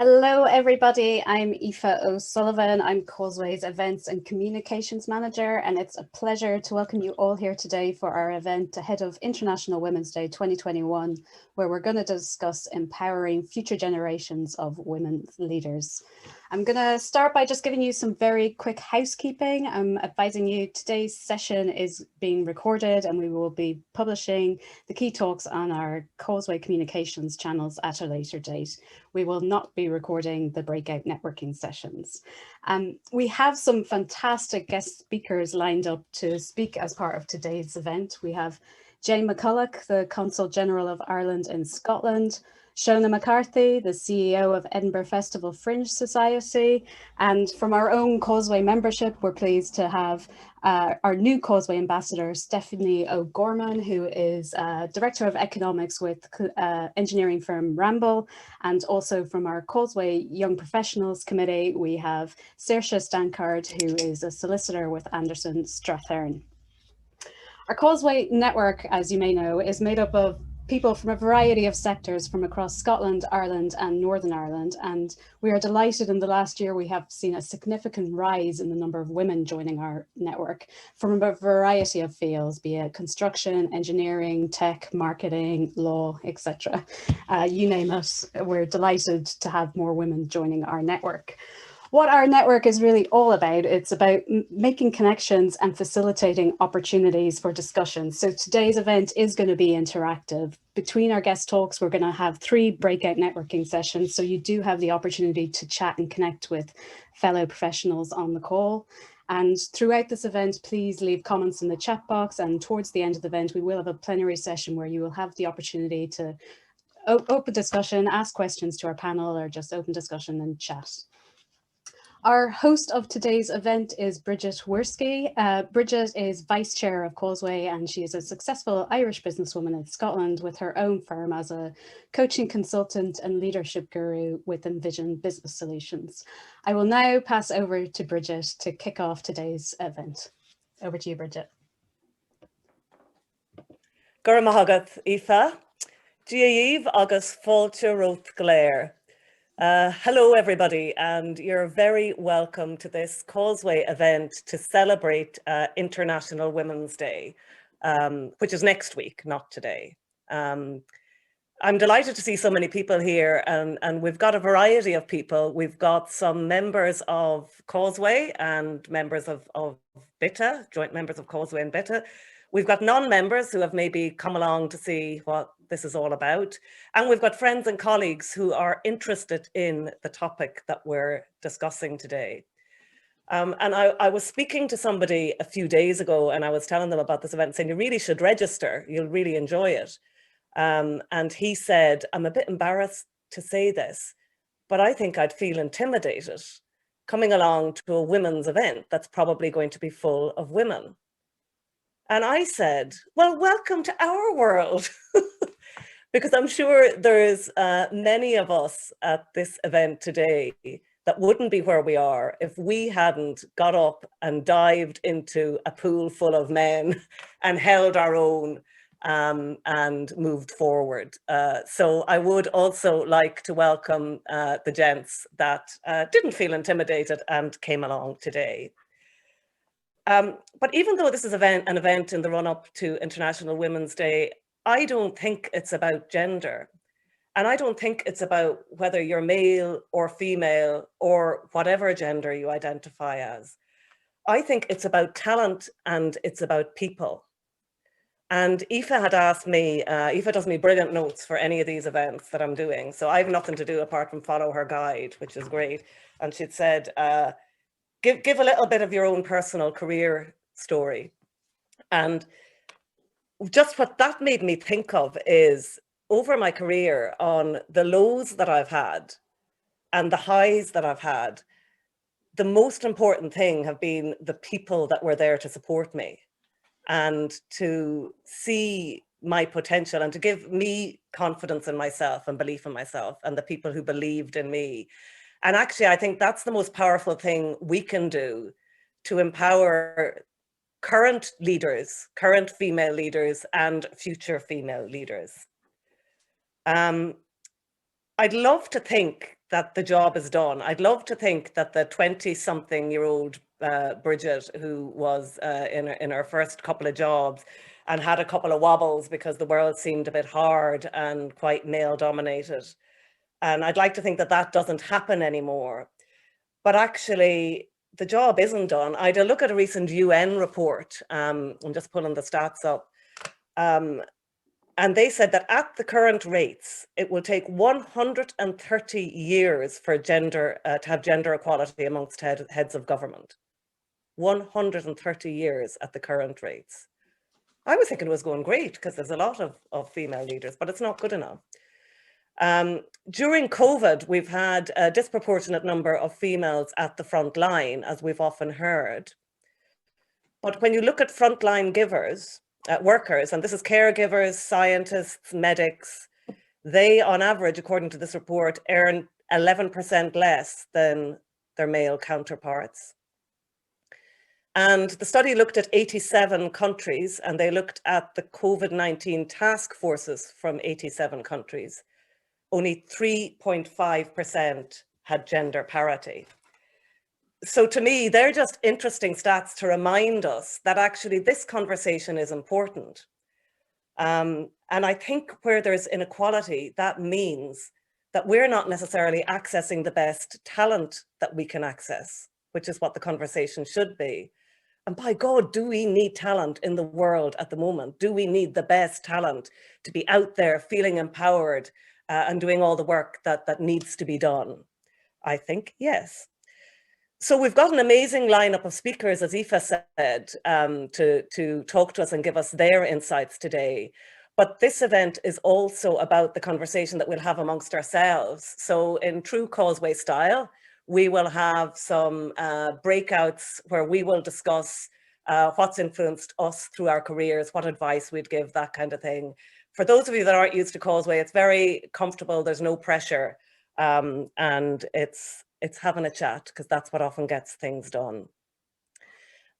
Hello everybody, I'm Aoife O'Sullivan. I'm Causeway's Events and Communications Manager, and it's a pleasure to welcome you all here today for our event ahead of International Women's Day 2021, where we're going to discuss empowering future generations of women leaders. I'm going to start by just giving you some very quick housekeeping. I'm advising you today's session is being recorded and we will be publishing the key talks on our Causeway Communications channels at a later date. We will not be recording the breakout networking sessions. We have some fantastic guest speakers lined up to speak as part of today's event. We have Jane McCulloch, the Consul General of Ireland in Scotland, Shona McCarthy, the CEO of Edinburgh Festival Fringe Society, and from our own Causeway membership, we're pleased to have our new Causeway ambassador, Stefanie O'Gorman, who is Director of Economics with engineering firm Ramboll, and also from our Causeway Young Professionals Committee, we have Saoirse Stankard, who is a solicitor with Anderson Strathern. Our Causeway network, as you may know, is made up of people from a variety of sectors from across Scotland, Ireland and Northern Ireland. And we are delighted in the last year we have seen a significant rise in the number of women joining our network from a variety of fields, be it construction, engineering, tech, marketing, law, etc. You name it, we're delighted to have more women joining our network. What our network is really all about, it's about making connections and facilitating opportunities for discussion. So today's event is going to be interactive. Between our guest talks, we're going to have 3 breakout networking sessions. So you do have the opportunity to chat and connect with fellow professionals on the call. And throughout this event, please leave comments in the chat box. And towards the end of the event, we will have a plenary session where you will have the opportunity to open discussion, ask questions to our panel, or just open discussion and chat. Our host of today's event is Brigid Whoriskey. Brigid is Vice Chair of Causeway, and she is a successful Irish businesswoman in Scotland with her own firm as a coaching consultant and leadership guru with Envision Business Solutions. I will now pass over to Brigid to kick off today's event. Over to you, Brigid. Gura mahagat, Aoife. Díomh agus fáilte rót gléir. Hello everybody, and you're very welcome to this Causeway event to celebrate International Women's Day, which is next week, not today. I'm delighted to see so many people here, and we've got a variety of people. We've got some members of Causeway and members of BITA, joint members of Causeway and BITA. We've got non-members who have maybe come along to see what this is all about. And we've got friends and colleagues who are interested in the topic that we're discussing today. And I was speaking to somebody a few days ago, and I was telling them about this event, saying you really should register, you'll really enjoy it. And he said, I'm a bit embarrassed to say this, but I think I'd feel intimidated coming along to a women's event that's probably going to be full of women. And I said, well, welcome to our world, because I'm sure there's many of us at this event today that wouldn't be where we are if we hadn't got up and dived into a pool full of men and held our own and moved forward. So I would also like to welcome the gents that didn't feel intimidated and came along today. But even though this is an event in the run-up to International Women's Day, I don't think it's about gender. And I don't think it's about whether you're male or female or whatever gender you identify as. I think it's about talent and it's about people. And Aoife had asked me, Aoife does me brilliant notes for any of these events that I'm doing. So I have nothing to do apart from follow her guide, which is great. And she'd said, give a little bit of your own personal career story. And just what that made me think of is over my career, on the lows that I've had and the highs that I've had, the most important thing have been the people that were there to support me and to see my potential and to give me confidence in myself and belief in myself, and the people who believed in me. And actually, I think that's the most powerful thing we can do to empower current leaders, current female leaders, and future female leaders. I'd love to think that the job is done. I'd love to think that the 20-something-year-old Brigid, who was in her first couple of jobs and had a couple of wobbles because the world seemed a bit hard and quite male-dominated. And I'd like to think that that doesn't happen anymore. But actually, the job isn't done. I had a look at a recent UN report. I'm just pulling the stats up. And they said that at the current rates, it will take 130 years for to have gender equality amongst heads of government. 130 years at the current rates. I was thinking it was going great because there's a lot of female leaders, but it's not good enough. During COVID, we've had a disproportionate number of females at the front line, as we've often heard. But when you look at frontline workers, and this is caregivers, scientists, medics, they on average, according to this report, earn 11% less than their male counterparts. And the study looked at 87 countries, and they looked at the COVID-19 task forces from 87 countries. Only 3.5% had gender parity. So to me, they're just interesting stats to remind us that actually this conversation is important. And I think where there's inequality, that means that we're not necessarily accessing the best talent that we can access, which is what the conversation should be. And by God, do we need talent in the world at the moment? Do we need the best talent to be out there feeling empowered and doing all the work that needs to be done? I think yes. So we've got an amazing lineup of speakers, as Aoife said, to talk to us and give us their insights today. But this event is also about the conversation that we'll have amongst ourselves. So in true Causeway style, we will have some breakouts where we will discuss what's influenced us through our careers, what advice we'd give, that kind of thing. For those of you that aren't used to Causeway, it's very comfortable, there's no pressure, and it's having a chat, because that's what often gets things done.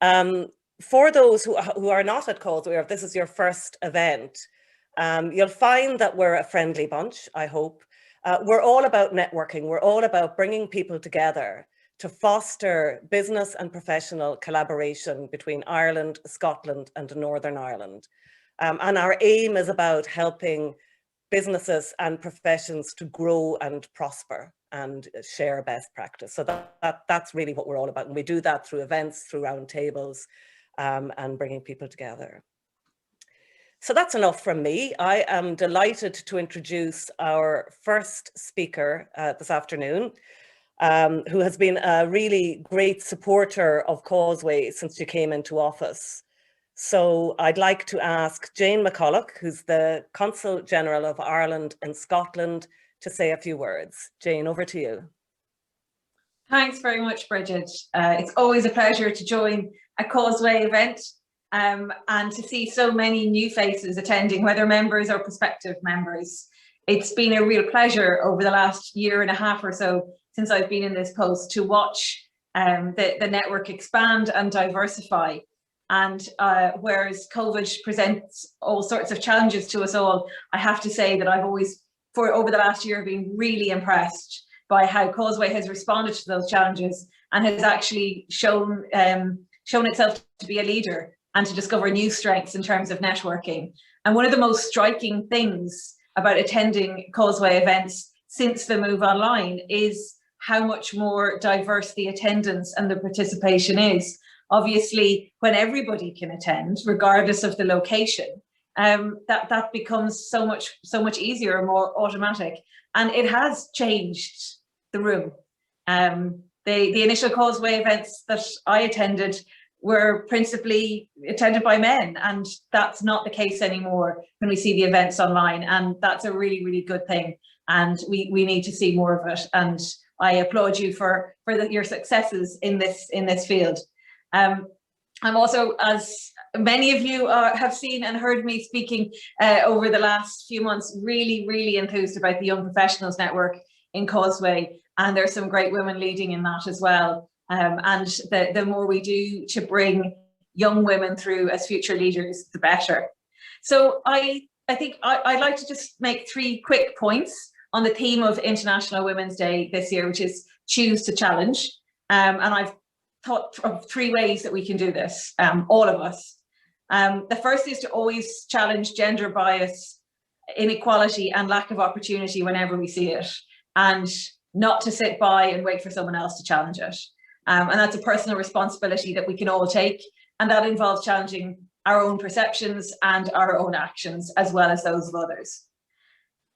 For those who are not at Causeway, or if this is your first event, you'll find that we're a friendly bunch, I hope. We're all about networking. We're all about bringing people together to foster business and professional collaboration between Ireland, Scotland, and Northern Ireland. And our aim is about helping businesses and professions to grow and prosper and share best practice. So that's really what we're all about. And we do that through events, through roundtables, and bringing people together. So that's enough from me. I am delighted to introduce our first speaker this afternoon, who has been a really great supporter of Causeway since she came into office. So I'd like to ask Jane McCulloch, who's the Consul General of Ireland and Scotland, to say a few words. Jane, over to you. Thanks very much, Brigid. It's always a pleasure to join a Causeway event and to see so many new faces attending, whether members or prospective members. It's been a real pleasure over the last year and a half or so since I've been in this post to watch the network expand and diversify. And whereas COVID presents all sorts of challenges to us all, I have to say that I've always, over the last year, been really impressed by how Causeway has responded to those challenges and has actually shown itself to be a leader and to discover new strengths in terms of networking. And one of the most striking things about attending Causeway events since the move online is how much more diverse the attendance and the participation is. Obviously, when everybody can attend, regardless of the location, that becomes so much easier and more automatic. And it has changed the room. The initial Causeway events that I attended were principally attended by men, and that's not the case anymore when we see the events online, and that's a really, really good thing, and we need to see more of it, and I applaud you for your successes in this field. I'm also, as many of you have seen and heard me speaking over the last few months, really, really enthused about the Young Professionals Network in Causeway, and there's some great women leading in that as well. And the more we do to bring young women through as future leaders, the better. So I think I'd like to just make 3 quick points on the theme of International Women's Day this year, which is Choose to Challenge. And I've thought of 3 ways that we can do this, all of us. The first is to always challenge gender bias, inequality and lack of opportunity whenever we see it, and not to sit by and wait for someone else to challenge it. And that's a personal responsibility that we can all take, and that involves challenging our own perceptions and our own actions, as well as those of others.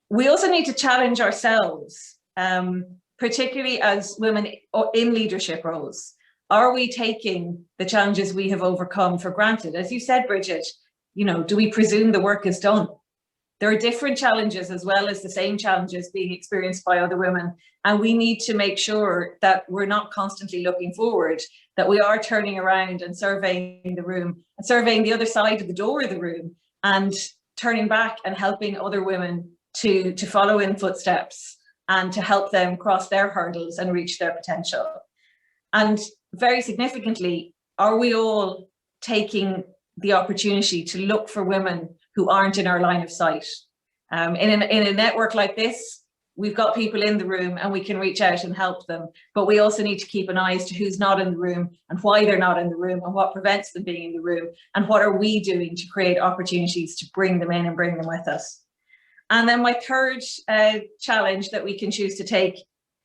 We also need to challenge ourselves, particularly as women in leadership roles. Are we taking the challenges we have overcome for granted? As you said, Brigid, you know, do we presume the work is done? There are different challenges as well as the same challenges being experienced by other women. And we need to make sure that we're not constantly looking forward, that we are turning around and surveying the room, and surveying the other side of the door of the room, and turning back and helping other women to follow in footsteps and to help them cross their hurdles and reach their potential. And very significantly, are we all taking the opportunity to look for women who aren't in our line of sight? In a network like this, we've got people in the room and we can reach out and help them, but we also need to keep an eye as to who's not in the room and why they're not in the room and what prevents them being in the room, and what are we doing to create opportunities to bring them in and bring them with us. And then my third challenge that we can choose to take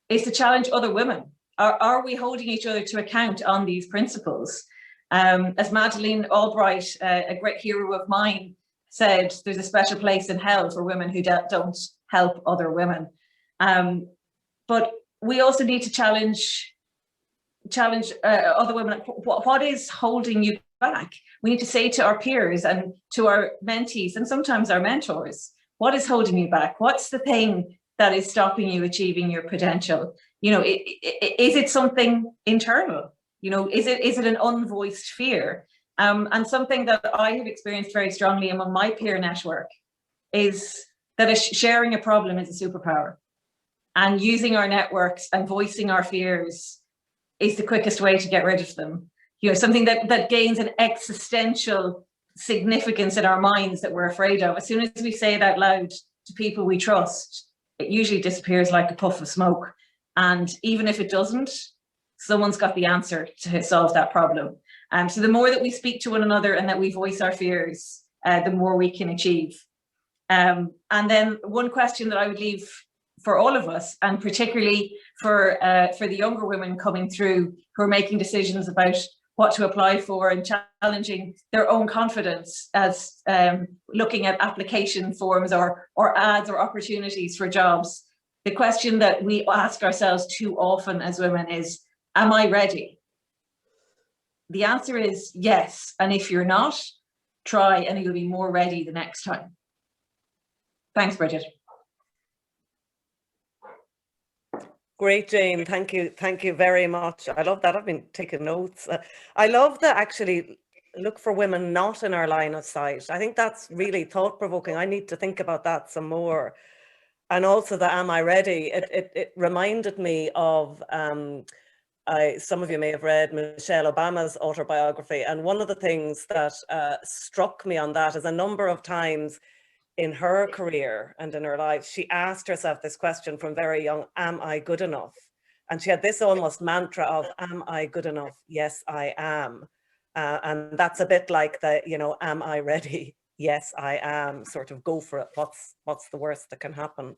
is to challenge other women. Are we holding each other to account on these principles? As Madeleine Albright, a great hero of mine, said, there's a special place in hell for women who don't help other women. But we also need to challenge other women. What is holding you back? We need to say to our peers and to our mentees and sometimes our mentors, what is holding you back? What's the thing that is stopping you achieving your potential? You know, is it something internal? You know, is it an unvoiced fear? And something that I have experienced very strongly among my peer network is that sharing a problem is a superpower. And using our networks and voicing our fears is the quickest way to get rid of them. You know, something that gains an existential significance in our minds that we're afraid of. As soon as we say it out loud to people we trust, it usually disappears like a puff of smoke. And even if it doesn't, someone's got the answer to solve that problem. So the more that we speak to one another and that we voice our fears, the more we can achieve. And then one question that I would leave for all of us, and particularly for the younger women coming through who are making decisions about what to apply for and challenging their own confidence as looking at application forms or ads or opportunities for jobs. The question that we ask ourselves too often as women is, am I ready? The answer is yes. And if you're not, try and you'll be more ready the next time. Thanks, Brigid. Great, Jane. Thank you. Thank you very much. I love that. I've been taking notes. I love that actually look for women not in our line of sight. I think that's really thought-provoking. I need to think about that some more. And also the am I ready? It reminded me of, some of you may have read Michelle Obama's autobiography. And one of the things that struck me on that is a number of times in her career and in her life, she asked herself this question from very young, am I good enough? And she had this almost mantra of, am I good enough? Yes, I am. And that's a bit like the, you know, am I ready? Yes, I am. Sort of go for it. What's the worst that can happen?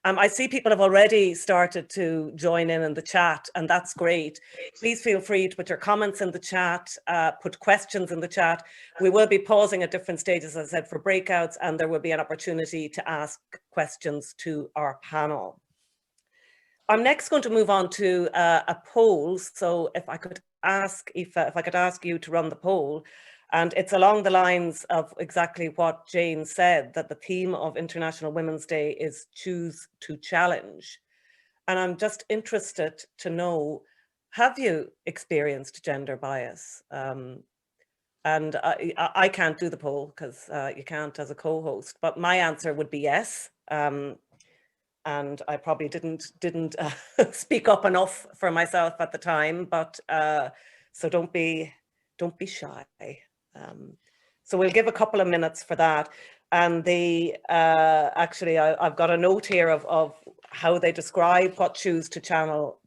I see people have already started to join in the chat, and that's great. Please feel free to put your comments in the chat, put questions in the chat. We will be pausing at different stages, as I said, for breakouts, and there will be an opportunity to ask questions to our panel. I'm next going to move on to a poll. So if I could ask, Aoife, if I could ask you to run the poll. And it's along the lines of exactly what Jane said, that the theme of International Women's Day is choose to challenge. And I'm just interested to know, have you experienced gender bias? And I can't do the poll because you can't as a co-host, but my answer would be yes. And I probably didn't speak up enough for myself at the time, but so don't be shy. So we'll give a couple of minutes for that. And they actually, I've got a note here of how they describe what choose to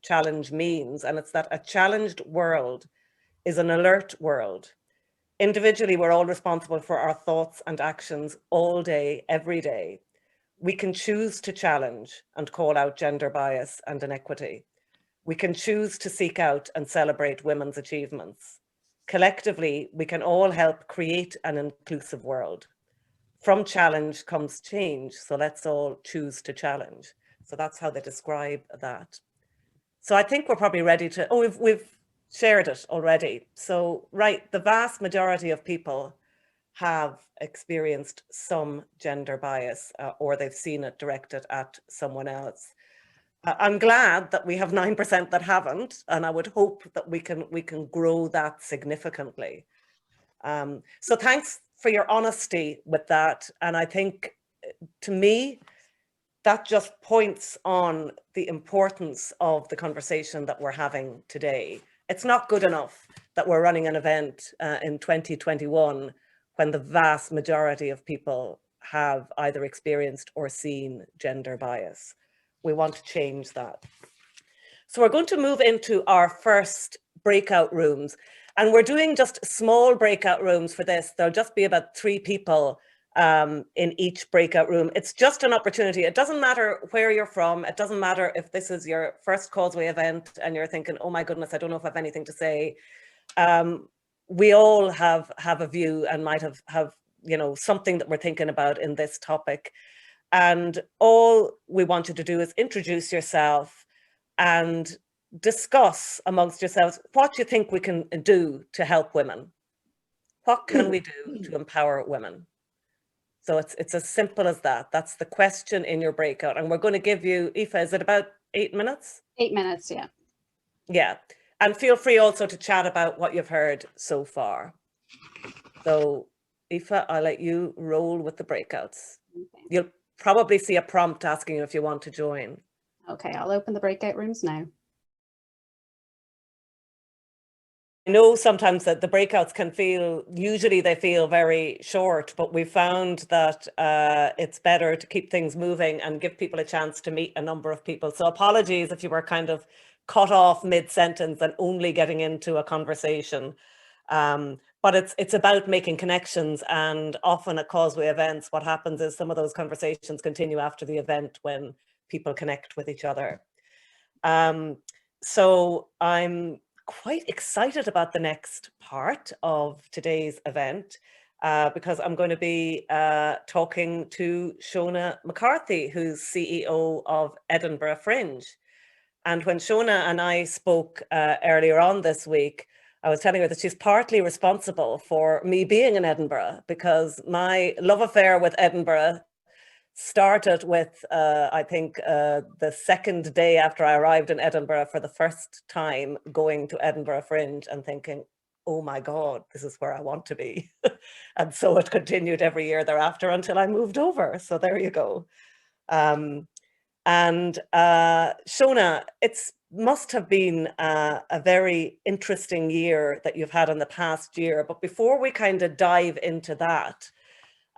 challenge means. And it's that a challenged world is an alert world. Individually, we're all responsible for our thoughts and actions all day, every day. We can choose to challenge and call out gender bias and inequity. We can choose to seek out and celebrate women's achievements. Collectively, we can all help create an inclusive world. From challenge comes change, so let's all choose to challenge. So that's how they describe that. So I think we're probably ready to, we've shared it already. So, right, the vast majority of people have experienced some gender bias or they've seen it directed at someone else. I'm glad that we have 9% that haven't, and I would hope that we can grow that significantly. So thanks for your honesty with that. And I think, to me, that just points on the importance of the conversation that we're having today. It's not good enough that we're running an event in 2021 when the vast majority of people have either experienced or seen gender bias. We want to change that. So we're going to move into our first breakout rooms, and we're doing just small breakout rooms for this. There'll just be about 3 people in each breakout room. It's just an opportunity. It doesn't matter where you're from. It doesn't matter if this is your first Causeway event and you're thinking, oh my goodness, I don't know if I have anything to say. We all have a view and might have you know, something that we're thinking about in this topic. And all we want you to do is introduce yourself and discuss amongst yourselves what you think we can do to help women. What can we do to empower women? So it's as simple as that. That's the question in your breakout. And we're going to give you, Aoife, is it about 8 minutes? 8 minutes, yeah. Yeah. And feel free also to chat about what you've heard so far. So, Aoife, I'll let you roll with the breakouts. Okay. You'll probably see a prompt asking you if you want to join. Okay, I'll open the breakout rooms now. I know sometimes that the breakouts can feel, usually they feel very short, but we found that it's better to keep things moving and give people a chance to meet a number of people. So apologies if you were kind of cut off mid-sentence and only getting into a conversation. But it's about making connections, and often at Causeway events, what happens is some of those conversations continue after the event when people connect with each other. So I'm quite excited about the next part of today's event because I'm going to be talking to Shona McCarthy, who's CEO of Edinburgh Fringe. And when Shona and I spoke earlier on this week, I was telling her that she's partly responsible for me being in Edinburgh, because my love affair with Edinburgh started with, I think, the second day after I arrived in Edinburgh for the first time, going to Edinburgh Fringe and thinking, oh my God, this is where I want to be. And so it continued every year thereafter until I moved over. So there you go. Shona, it's must have been a very interesting year that you've had in the past year. But before we kind of dive into that,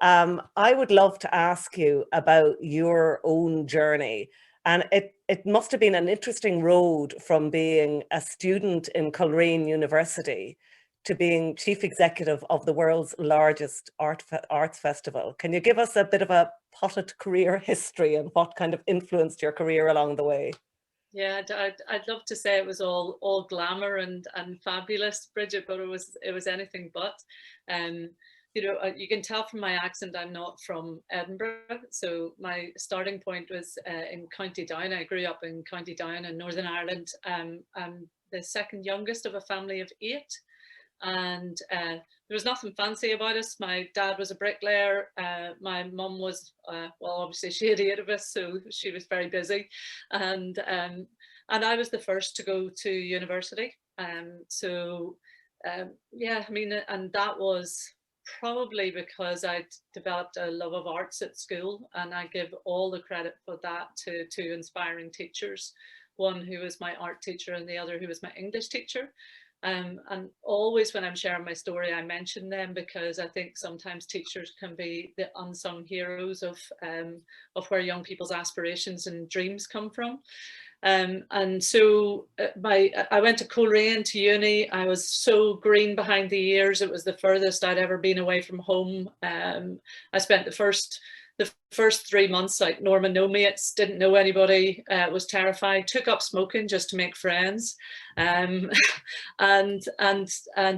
I would love to ask you about your own journey. And it must have been an interesting road from being a student in Coleraine University to being chief executive of the world's largest arts festival. Can you give us a bit of a potted career history and what kind of influenced your career along the way? Yeah, I'd love to say it was all glamour and fabulous, Brigid, but it was anything but. You know, you can tell from my accent I'm not from Edinburgh. So my starting point was in County Down. I grew up in County Down in Northern Ireland. I'm the second youngest of a family of 8. And there was nothing fancy about us. My dad was a bricklayer. My mum was, well, obviously she had 8 of us, so she was very busy. And I was the first to go to university. Yeah, I mean, and that was probably because I'd developed a love of arts at school, and I give all the credit for that to 2 inspiring teachers, one who was my art teacher and the other who was my English teacher. And always when I'm sharing my story, I mention them because I think sometimes teachers can be the unsung heroes of where young people's aspirations and dreams come from. And so I went to Coleraine to uni. I was so green behind the ears. It was the furthest I'd ever been away from home. I spent the first 3 months like Norman no mates, didn't know anybody, was terrified, took up smoking just to make friends, and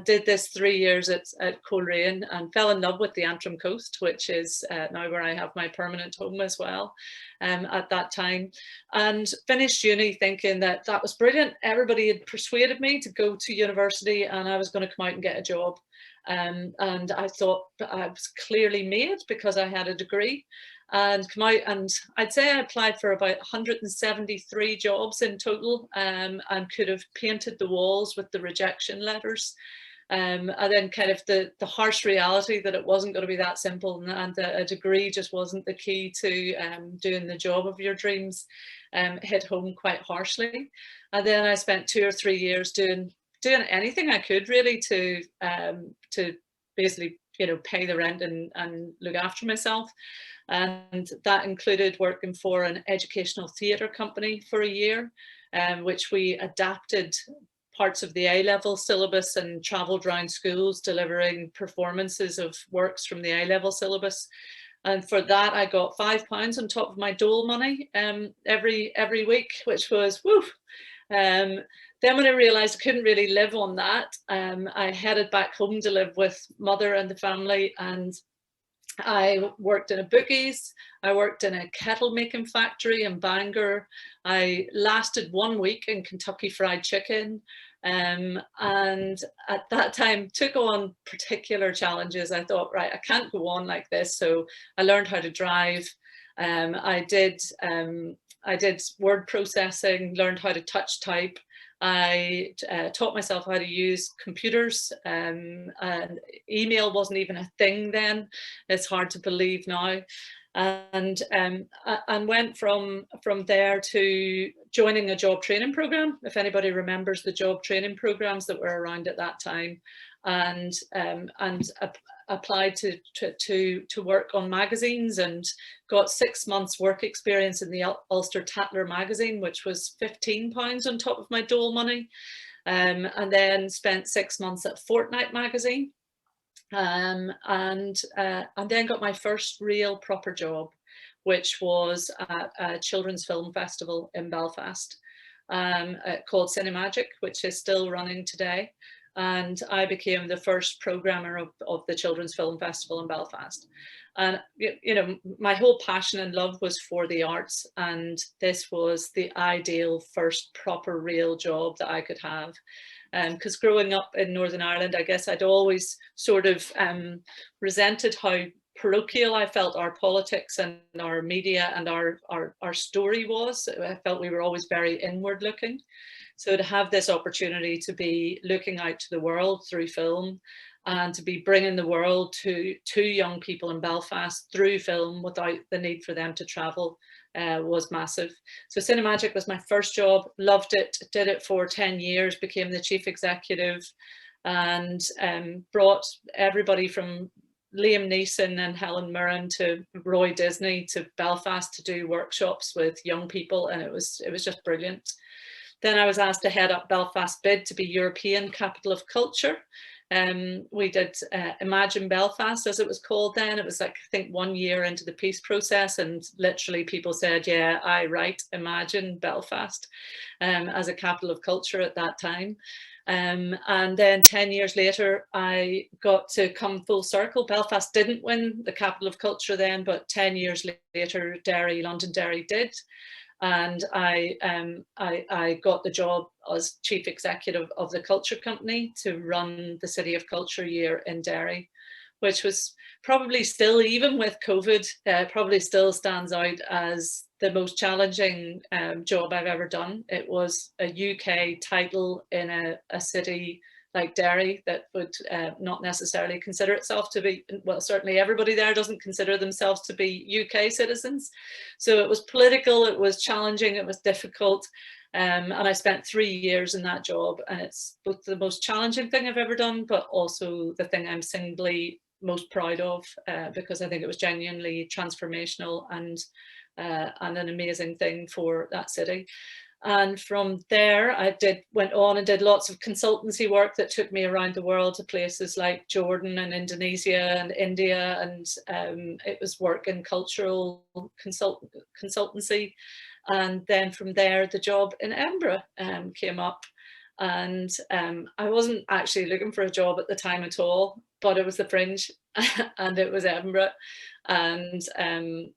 did this 3 years at Coleraine and fell in love with the Antrim coast, which is now where I have my permanent home as well, at that time, and finished uni thinking that was brilliant. Everybody had persuaded me to go to university and I was going to come out and get a job. And I thought I was clearly made because I had a degree, and come out, and I'd say I applied for about 173 jobs in total, and could have painted the walls with the rejection letters. And then kind of the harsh reality that it wasn't going to be that simple, and that a degree just wasn't the key to doing the job of your dreams, hit home quite harshly. And then I spent 2 or 3 years doing anything I could really to basically, you know, pay the rent and look after myself. And that included working for an educational theatre company for a year, which we adapted parts of the A-level syllabus and travelled around schools delivering performances of works from the A-level syllabus. And for that, I got £5 on top of my dole money every week, which was woo. Then when I realised I couldn't really live on that, I headed back home to live with mother and the family, and I worked in a bookies, I worked in a kettle making factory in Bangor, I lasted 1 week in Kentucky Fried Chicken, and at that time took on particular challenges. I thought, right, I can't go on like this, so I learned how to drive. I did word processing, learned how to touch type. I taught myself how to use computers, and email wasn't even a thing then. It's hard to believe now. And went from there to joining a job training program, if anybody remembers the job training programs that were around at that time, and applied to work on magazines and got 6 months work experience in the Ulster Tatler magazine, which was £15 on top of my dole money, and then spent 6 months at Fortnight magazine, and then got my first real proper job, which was at a children's film festival in Belfast, called Cinemagic, which is still running today. And I became the first programmer of the Children's Film Festival in Belfast. And, you know, my whole passion and love was for the arts, and this was the ideal first proper real job that I could have. Because growing up in Northern Ireland, I guess I'd always sort of resented how parochial I felt our politics and our media and our story was. I felt we were always very inward looking. So to have this opportunity to be looking out to the world through film, and to be bringing the world to young people in Belfast through film without the need for them to travel, was massive. So Cinemagic was my first job, loved it, did it for 10 years, became the chief executive, and brought everybody from Liam Neeson and Helen Mirren to Roy Disney to Belfast to do workshops with young people, and it was just brilliant. Then I was asked to head up Belfast Bid to be European Capital of Culture. We did Imagine Belfast, as it was called then. It was like, I think, 1 year into the peace process, and literally people said, yeah, I write Imagine Belfast as a capital of culture at that time. And then 10 years later, I got to come full circle. Belfast didn't win the capital of culture then, but 10 years later, London Derry did. And I got the job as chief executive of the culture company to run the City of Culture year in Derry, which was probably still, even with COVID, probably still stands out as the most challenging job I've ever done. It was a UK title in a city like Derry that would not necessarily consider itself to be, well, certainly everybody there doesn't consider themselves to be UK citizens. So it was political, it was challenging, it was difficult. And I spent 3 years in that job, and it's both the most challenging thing I've ever done, but also the thing I'm singly most proud of, because I think it was genuinely transformational and an amazing thing for that city. And from there, I went on and did lots of consultancy work that took me around the world to places like Jordan and Indonesia and India, and it was work in cultural consultancy. And then from there, the job in Edinburgh came up. And I wasn't actually looking for a job at the time at all, but it was the Fringe and it was Edinburgh. And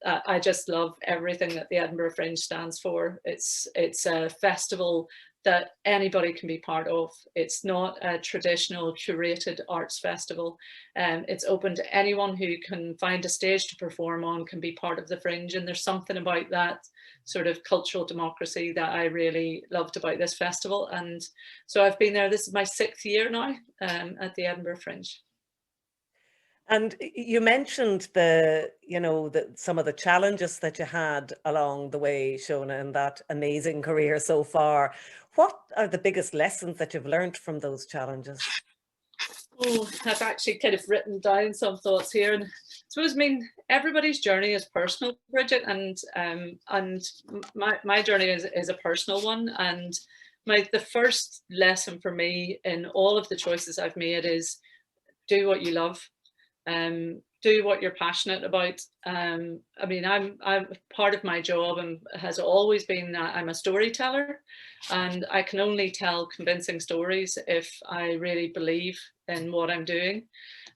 I just love everything that the Edinburgh Fringe stands for. It's a festival that anybody can be part of. It's not a traditional curated arts festival. It's open to anyone who can find a stage to perform on, can be part of the Fringe. And there's something about that sort of cultural democracy that I really loved about this festival. And so I've been there, this is my 6th year now at the Edinburgh Fringe. And you mentioned some of the challenges that you had along the way, Shona, in that amazing career so far. What are the biggest lessons that you've learned from those challenges? Oh, I've actually kind of written down some thoughts here, and I suppose, everybody's journey is personal, Brigid, and my journey is a personal one. And the first lesson for me in all of the choices I've made is do what you love. Do what you're passionate about. I'm part of my job and has always been that I'm a storyteller, and I can only tell convincing stories if I really believe in what I'm doing.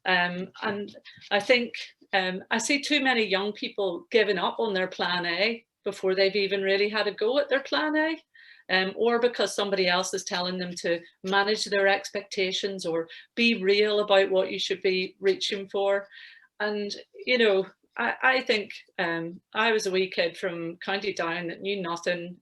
And I think I see too many young people giving up on their plan A before they've even really had a go at their plan A. Or because somebody else is telling them to manage their expectations or be real about what you should be reaching for. And, I think I was a wee kid from County Down that knew nothing,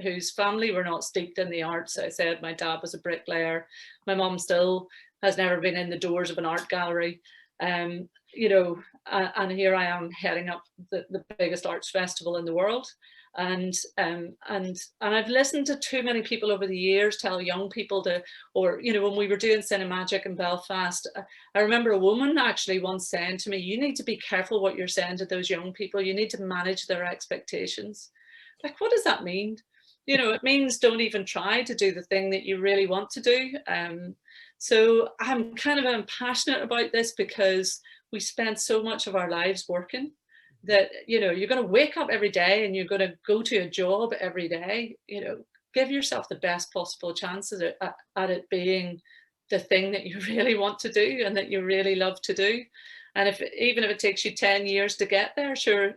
whose family were not steeped in the arts. I said my dad was a bricklayer. My mum still has never been in the doors of an art gallery. And here I am heading up the biggest arts festival in the world. And I've listened to too many people over the years tell young people when we were doing Cinemagic in Belfast, I remember a woman actually once saying to me, you need to be careful what you're saying to those young people. You need to manage their expectations. Like, what does that mean? It means don't even try to do the thing that you really want to do. So I'm passionate about this because we spend so much of our lives working that, you're going to wake up every day and you're going to go to a job every day. Give yourself the best possible chances at it being the thing that you really want to do and that you really love to do. And even if it takes you 10 years to get there, sure,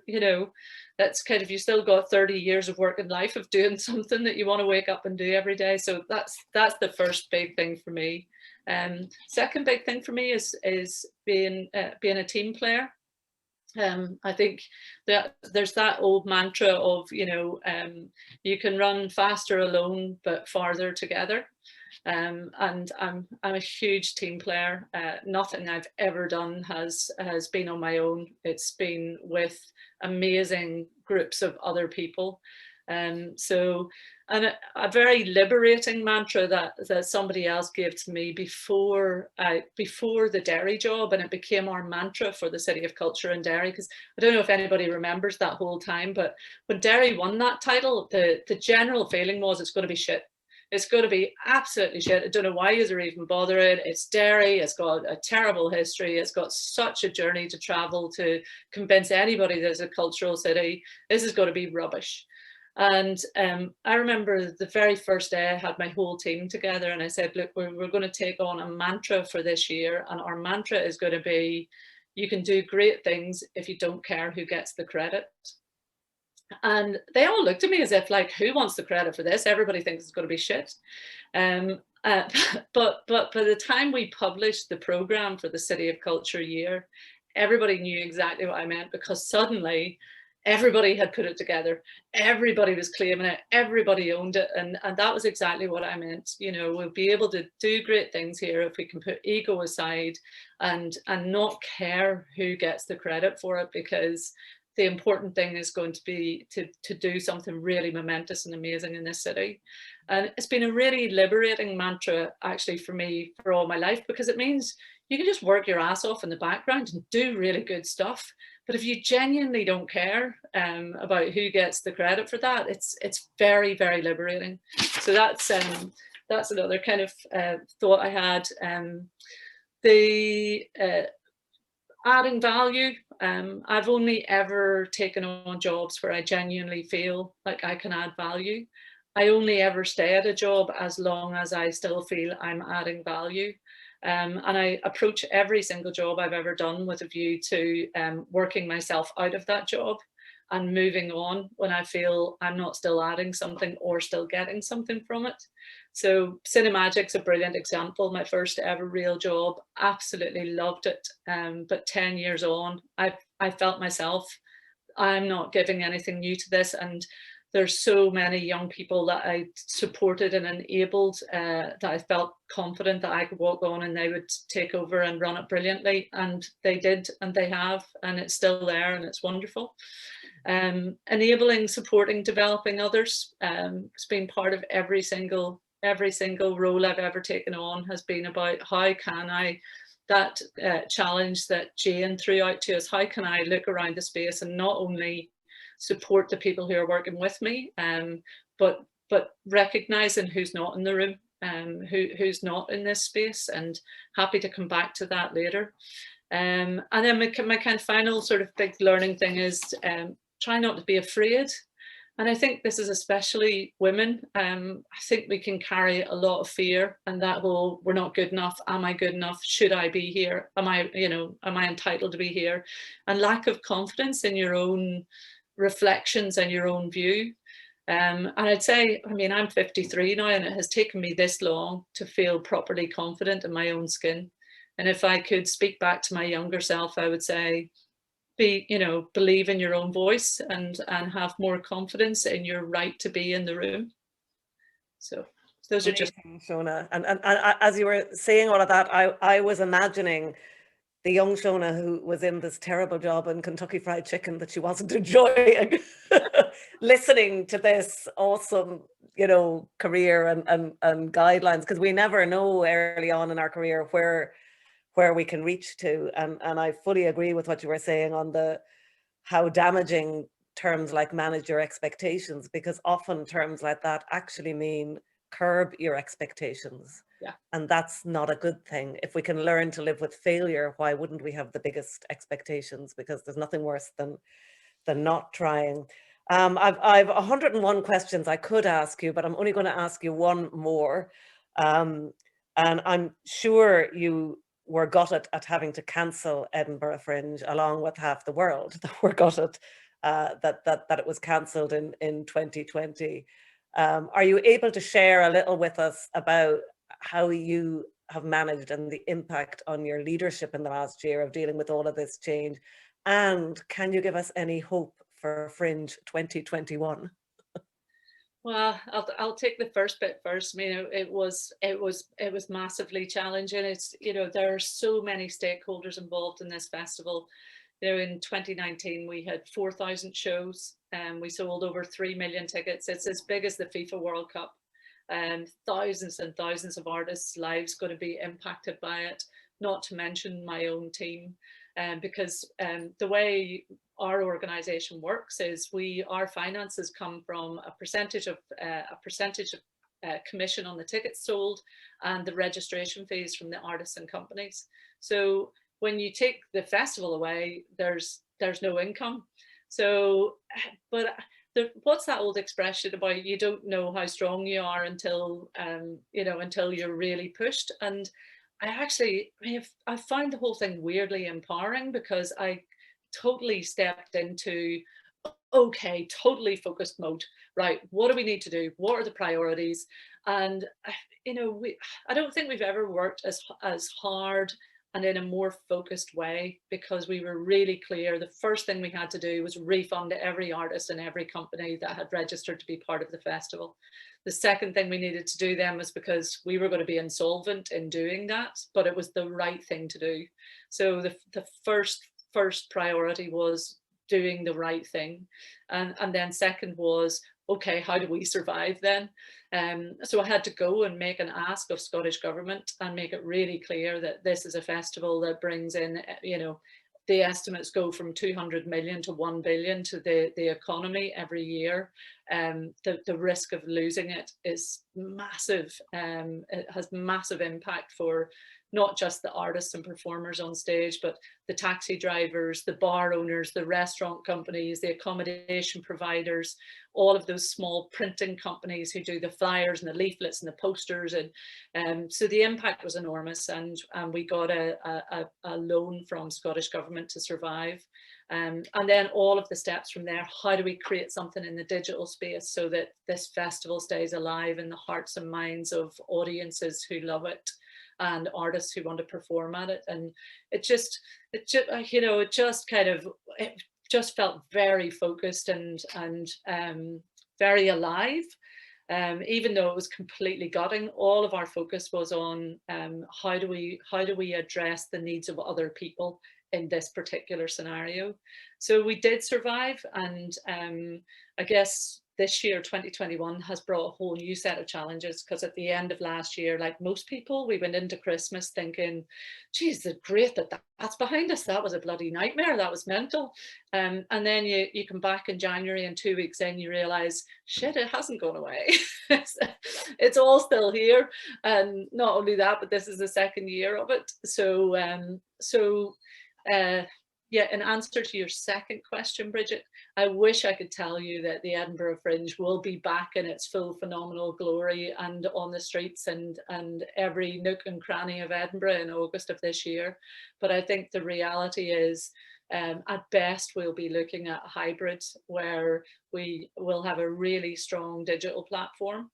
that's you still got 30 years of work in life of doing something that you want to wake up and do every day. So that's the first big thing for me. Second big thing for me is being a team player. I think that there's that old mantra of, you can run faster alone, but farther together. And I'm a huge team player. Nothing I've ever done has been on my own. It's been with amazing groups of other people. And a very liberating mantra that somebody else gave to me before the Derry job, and it became our mantra for the City of Culture in Derry, because I don't know if anybody remembers that whole time, but when Derry won that title, the general feeling was it's going to be shit. It's going to be absolutely shit. I don't know why you're even bothering. It's Derry. It's got a terrible history. It's got such a journey to travel to convince anybody that it's a cultural city. This is going to be rubbish. And I remember the very first day I had my whole team together and I said, look, we're going to take on a mantra for this year. And our mantra is going to be, you can do great things if you don't care who gets the credit. And they all looked at me as if like, who wants the credit for this? Everybody thinks it's going to be shit. But by the time we published the programme for the City of Culture year, everybody knew exactly what I meant, because suddenly everybody had put it together. Everybody was claiming it. Everybody owned it. And that was exactly what I meant. We'll be able to do great things here if we can put ego aside and not care who gets the credit for it, because the important thing is going to be to do something really momentous and amazing in this city. And it's been a really liberating mantra actually for me for all my life, because it means you can just work your ass off in the background and do really good stuff. But if you genuinely don't care about who gets the credit for that, it's very, very liberating. So that's another kind of thought I had. Adding value. I've only ever taken on jobs where I genuinely feel like I can add value. I only ever stay at a job as long as I still feel I'm adding value. And I approach every single job I've ever done with a view to working myself out of that job and moving on when I feel I'm not still adding something or still getting something from it. So Cinemagic's a brilliant example. My first ever real job, absolutely loved it. But 10 years on, I felt myself, I'm not giving anything new to this. And there's so many young people that I supported and enabled that I felt confident that I could walk on and they would take over and run it brilliantly. And they did, and they have, and it's still there, and it's wonderful. Enabling, supporting, developing others. It's been part of every single role I've ever taken on has been about how can I, that challenge that Jane threw out to us, how can I look around the space and not only support the people who are working with me, but recognizing who's not in the room, who's not in this space, and happy to come back to that later. And then my kind of final sort of big learning thing is try not to be afraid. And I think this is especially women. I think we can carry a lot of fear, and that whole, we're not good enough. Am I good enough? Should I be here? Am I entitled to be here? And lack of confidence in your own reflections and your own view. And I'd say, I mean, I'm 53 now, and it has taken me this long to feel properly confident in my own skin. And if I could speak back to my younger self, I would say, believe in your own voice and have more confidence in your right to be in the room. So those are just Shona. And as you were saying all of that, I was imagining the young Shona who was in this terrible job in Kentucky Fried Chicken that she wasn't enjoying, listening to this awesome, career and guidelines, because we never know early on in our career where we can reach to. And I fully agree with what you were saying on how damaging terms like manage your expectations, because often terms like that actually mean curb your expectations. Yeah. And that's not a good thing. If we can learn to live with failure, why wouldn't we have the biggest expectations? Because there's nothing worse than not trying. I've 101 questions I could ask you, but I'm only going to ask you one more. And I'm sure you were gutted at having to cancel Edinburgh Fringe, along with half the world that were gutted that it was cancelled in 2020. Are you able to share a little with us about how you have managed and the impact on your leadership in the last year of dealing with all of this change? And can you give us any hope for Fringe 2021? Well, I'll take the first bit first. I mean, it was massively challenging. It's, there are so many stakeholders involved in this festival. In 2019 we had 4,000 shows, and we sold over 3 million tickets. It's as big as the FIFA World Cup, and thousands and thousands of artists' lives going to be impacted by it. Not to mention my own team, because the way our organisation works is our finances come from a percentage of commission on the tickets sold and the registration fees from the artists and companies. So when you take the festival away, there's no income. So, but what's that old expression about you don't know how strong you are until until you're really pushed? And I found the whole thing weirdly empowering, because I totally stepped into, okay, totally focused mode. Right, what do we need to do? What are the priorities? And I don't think we've ever worked as hard and in a more focused way, because we were really clear the first thing we had to do was refund every artist and every company that had registered to be part of the festival. The second thing we needed to do then was, because we were going to be insolvent in doing that, but it was the right thing to do. So the first priority was doing the right thing. And then second was, okay, how do we survive then? So I had to go and make an ask of Scottish Government and make it really clear that this is a festival that brings in, you know, the estimates go from 200 million to 1 billion to the economy every year. The risk of losing it is massive. It has massive impact for not just the artists and performers on stage, but the taxi drivers, the bar owners, the restaurant companies, the accommodation providers, all of those small printing companies who do the flyers and the leaflets and the posters. And so the impact was enormous, and we got a loan from Scottish Government to survive. And then all of the steps from there, how do we create something in the digital space so that this festival stays alive in the hearts and minds of audiences who love it and artists who want to perform at it. And it just you know, it just felt very focused and very alive. Even though it was completely gutting, all of our focus was on how do we address the needs of other people in this particular scenario. So we did survive, and I guess this year, 2021, has brought a whole new set of challenges, because at the end of last year, like most people, we went into Christmas thinking, geez, it's great that's behind us. That was a bloody nightmare. That was mental. And then you come back in January, and 2 weeks in, you realize, shit, it hasn't gone away. It's all still here. And not only that, but this is the second year of it. So, yeah, in answer to your second question, Brigid, I wish I could tell you that the Edinburgh Fringe will be back in its full phenomenal glory and on the streets and every nook and cranny of Edinburgh in August of this year. But I think the reality is, at best, we'll be looking at a hybrid where we will have a really strong digital platform.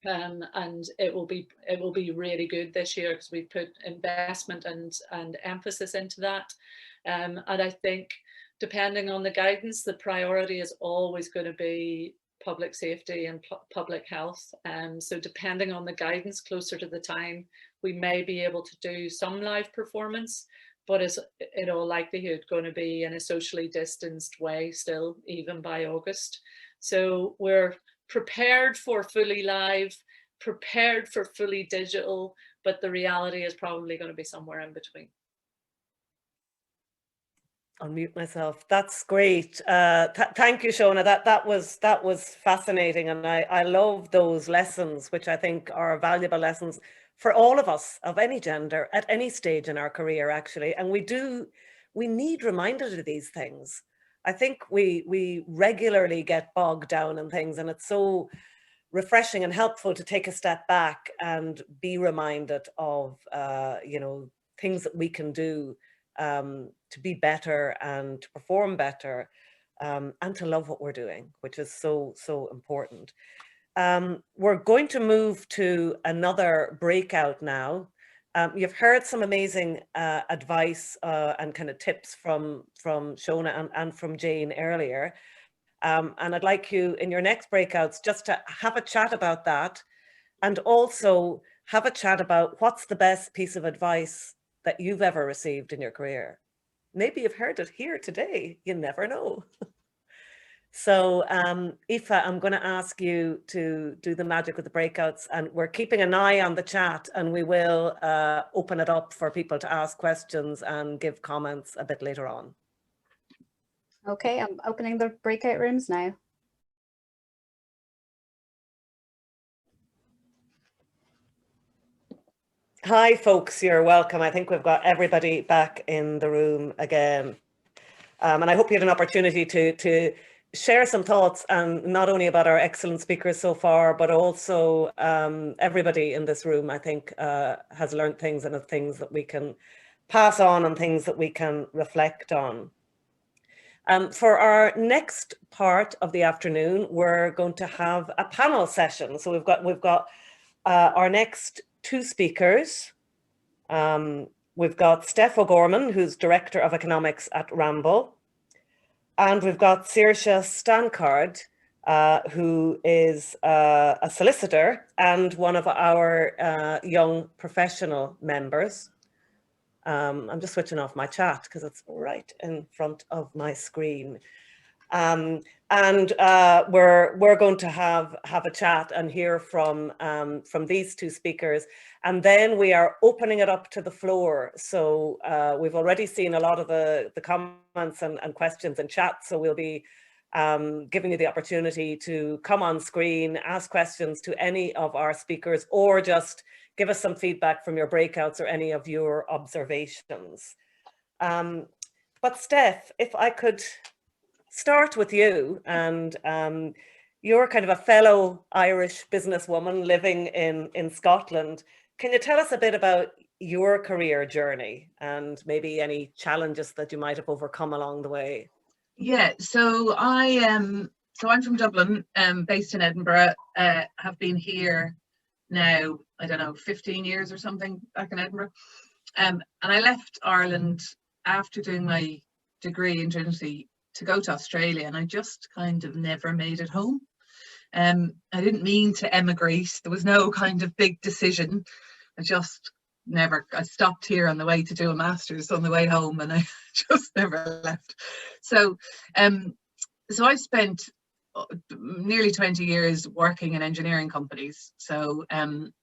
And it will be really good this year, because we put investment and emphasis into that. And I think, depending on the guidance, the priority is always going to be public safety and public health. So depending on the guidance, closer to the time, we may be able to do some live performance, but is in all likelihood going to be in a socially distanced way still, even by August. So we're prepared for fully live, prepared for fully digital, but the reality is probably going to be somewhere in between. I'll mute myself. That's great. Thank you, Shona. That was fascinating, and I love those lessons, which I think are valuable lessons for all of us of any gender at any stage in our career, actually. And we need reminders of these things. I think we regularly get bogged down in things, and it's so refreshing and helpful to take a step back and be reminded of you know, things that we can do to be better and to perform better, and to love what we're doing, which is so important. We're going to move to another breakout now. You've heard some amazing advice and kind of tips from Shona and from Jane earlier. And I'd like you, in your next breakouts, just to have a chat about that, and also have a chat about what's the best piece of advice that you've ever received in your career. Maybe you've heard it here today, you never know. So Aoife, I'm going to ask you to do the magic with the breakouts, and we're keeping an eye on the chat, and we will open it up for people to ask questions and give comments a bit later on. Okay, I'm opening the breakout rooms now. Hi folks, you're welcome. I think we've got everybody back in the room again. And I hope you had an opportunity to share some thoughts, and not only about our excellent speakers so far, but also everybody in this room, I think, has learned things, and things that we can pass on and things that we can reflect on. For our next part of the afternoon, we're going to have a panel session. So we've got our next two speakers. We've got Steph O'Gorman, who's Director of Economics at Ramboll. And we've got Saoirse Stankard, who is a solicitor and one of our young professional members. I'm just switching off my chat because it's right in front of my screen. We're going to have a chat and hear from these two speakers, and then we are opening it up to the floor. So we've already seen a lot of the comments and questions in chat, so we'll be giving you the opportunity to come on screen, ask questions to any of our speakers, or just give us some feedback from your breakouts or any of your observations. But Steph, if I could start with you, and you're kind of a fellow Irish businesswoman living in Scotland. Can you tell us a bit about your career journey and maybe any challenges that you might have overcome along the way? Yeah, so I'm from Dublin, based in Edinburgh. Have been here now, I don't know, 15 years or something back in Edinburgh. And I left Ireland after doing my degree in Trinity to go to Australia, and I just kind of never made it home. I didn't mean to emigrate. There was no kind of big decision. I stopped here on the way to do a master's on the way home, and I just never left. So I spent nearly 20 years working in engineering companies. So I am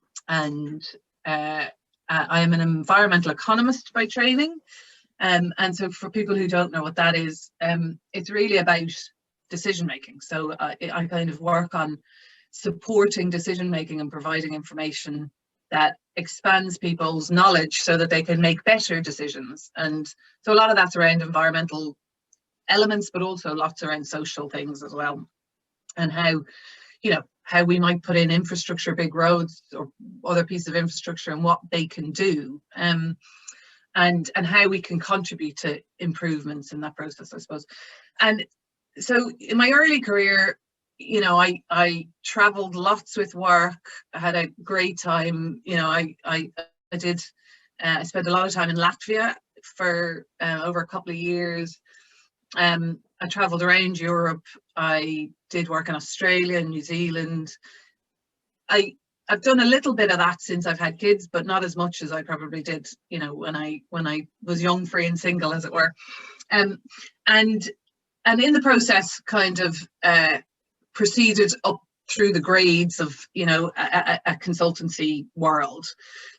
an environmental economist by training. And so for people who don't know what that is, it's really about decision making. So I kind of work on supporting decision making and providing information that expands people's knowledge so that they can make better decisions. And so a lot of that's around environmental elements, but also lots around social things as well. And how we might put in infrastructure, big roads or other pieces of infrastructure, and what they can do. And how we can contribute to improvements in that process, I suppose. And so in my early career, I traveled lots with work. I had a great time. I spent a lot of time in Latvia for over a couple of years. I traveled around Europe. I did work in Australia and New Zealand. I've done a little bit of that since I've had kids, but not as much as I probably did, when I was young, free and single, as it were. And in the process kind of proceeded up through the grades of, a consultancy world.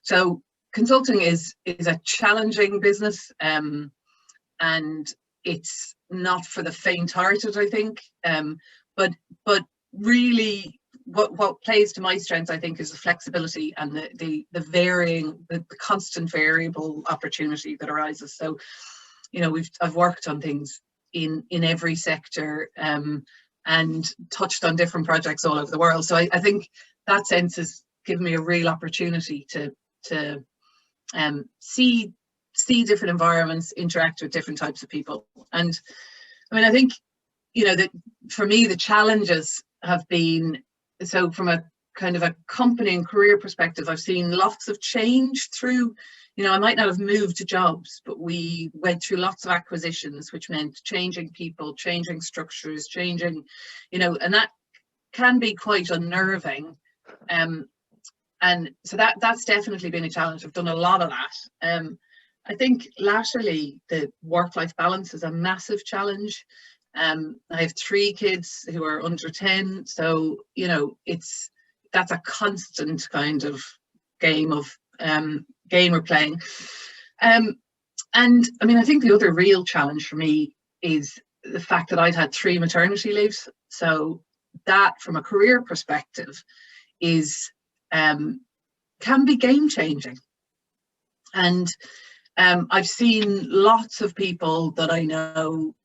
So consulting is a challenging business, and it's not for the faint-hearted, I think. But really, what plays to my strengths, I think, is the flexibility and the constant variable opportunity that arises. So, I've worked on things in every sector, and touched on different projects all over the world. So I think that sense has given me a real opportunity to see different environments, interact with different types of people. And I mean, I think, that for me, the challenges have been, so from a kind of a company and career perspective, I've seen lots of change through, I might not have moved to jobs, but we went through lots of acquisitions, which meant changing people, changing structures, changing, and that can be quite unnerving. And so that's definitely been a challenge. I've done a lot of that. I think latterly, the work-life balance is a massive challenge. I have 3 kids who are under 10, so that's a constant kind of game we're playing. And I mean, I think the other real challenge for me is the fact that I'd had 3 maternity leaves. So that, from a career perspective, is can be game changing. And I've seen lots of people that I know,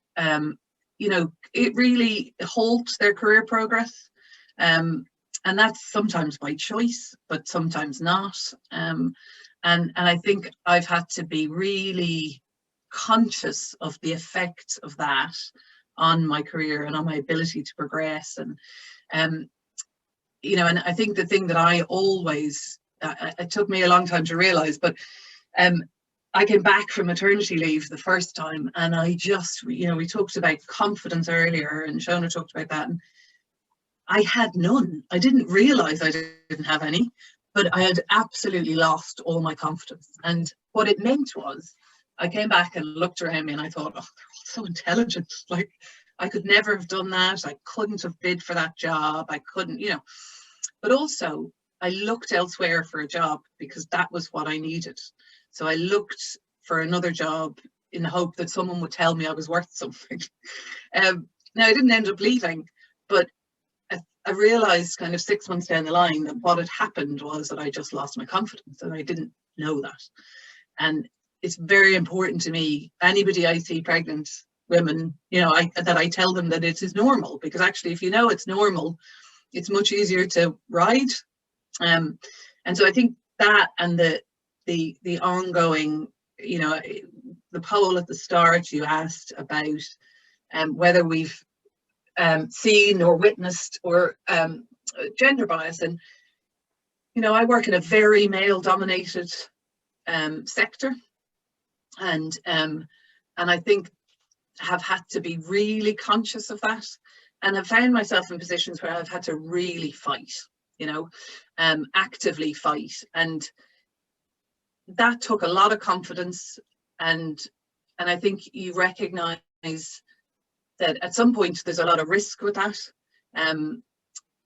it really halts their career progress. And that's sometimes by choice, but sometimes not. And I think I've had to be really conscious of the effect of that on my career and on my ability to progress. And and I think the thing that I always, it took me a long time to realize, but I came back from maternity leave the first time, and I just, we talked about confidence earlier, and Shona talked about that, and I had none. I didn't realize I didn't have any, but I had absolutely lost all my confidence. And what it meant was, I came back and looked around me and I thought, oh, they're all so intelligent. Like, I could never have done that. I couldn't have bid for that job. I couldn't, you know. But also, I looked elsewhere for a job because that was what I needed. So I looked for another job in the hope that someone would tell me I was worth something. Now, I didn't end up leaving, but I realised kind of 6 months down the line that what had happened was that I just lost my confidence, and I didn't know that. And it's very important to me, anybody I see pregnant women, you know, that I tell them that it is normal, because actually if you know it's normal, it's much easier to ride. And so I think that, and the ongoing, you know, the poll at the start, you asked about whether we've seen or witnessed or gender bias. And, you know, I work in a very male dominated sector, and I think have had to be really conscious of that, and have found myself in positions where I've had to really fight, you know, actively fight, and that took a lot of confidence, and I think you recognize that at some point there's a lot of risk with that,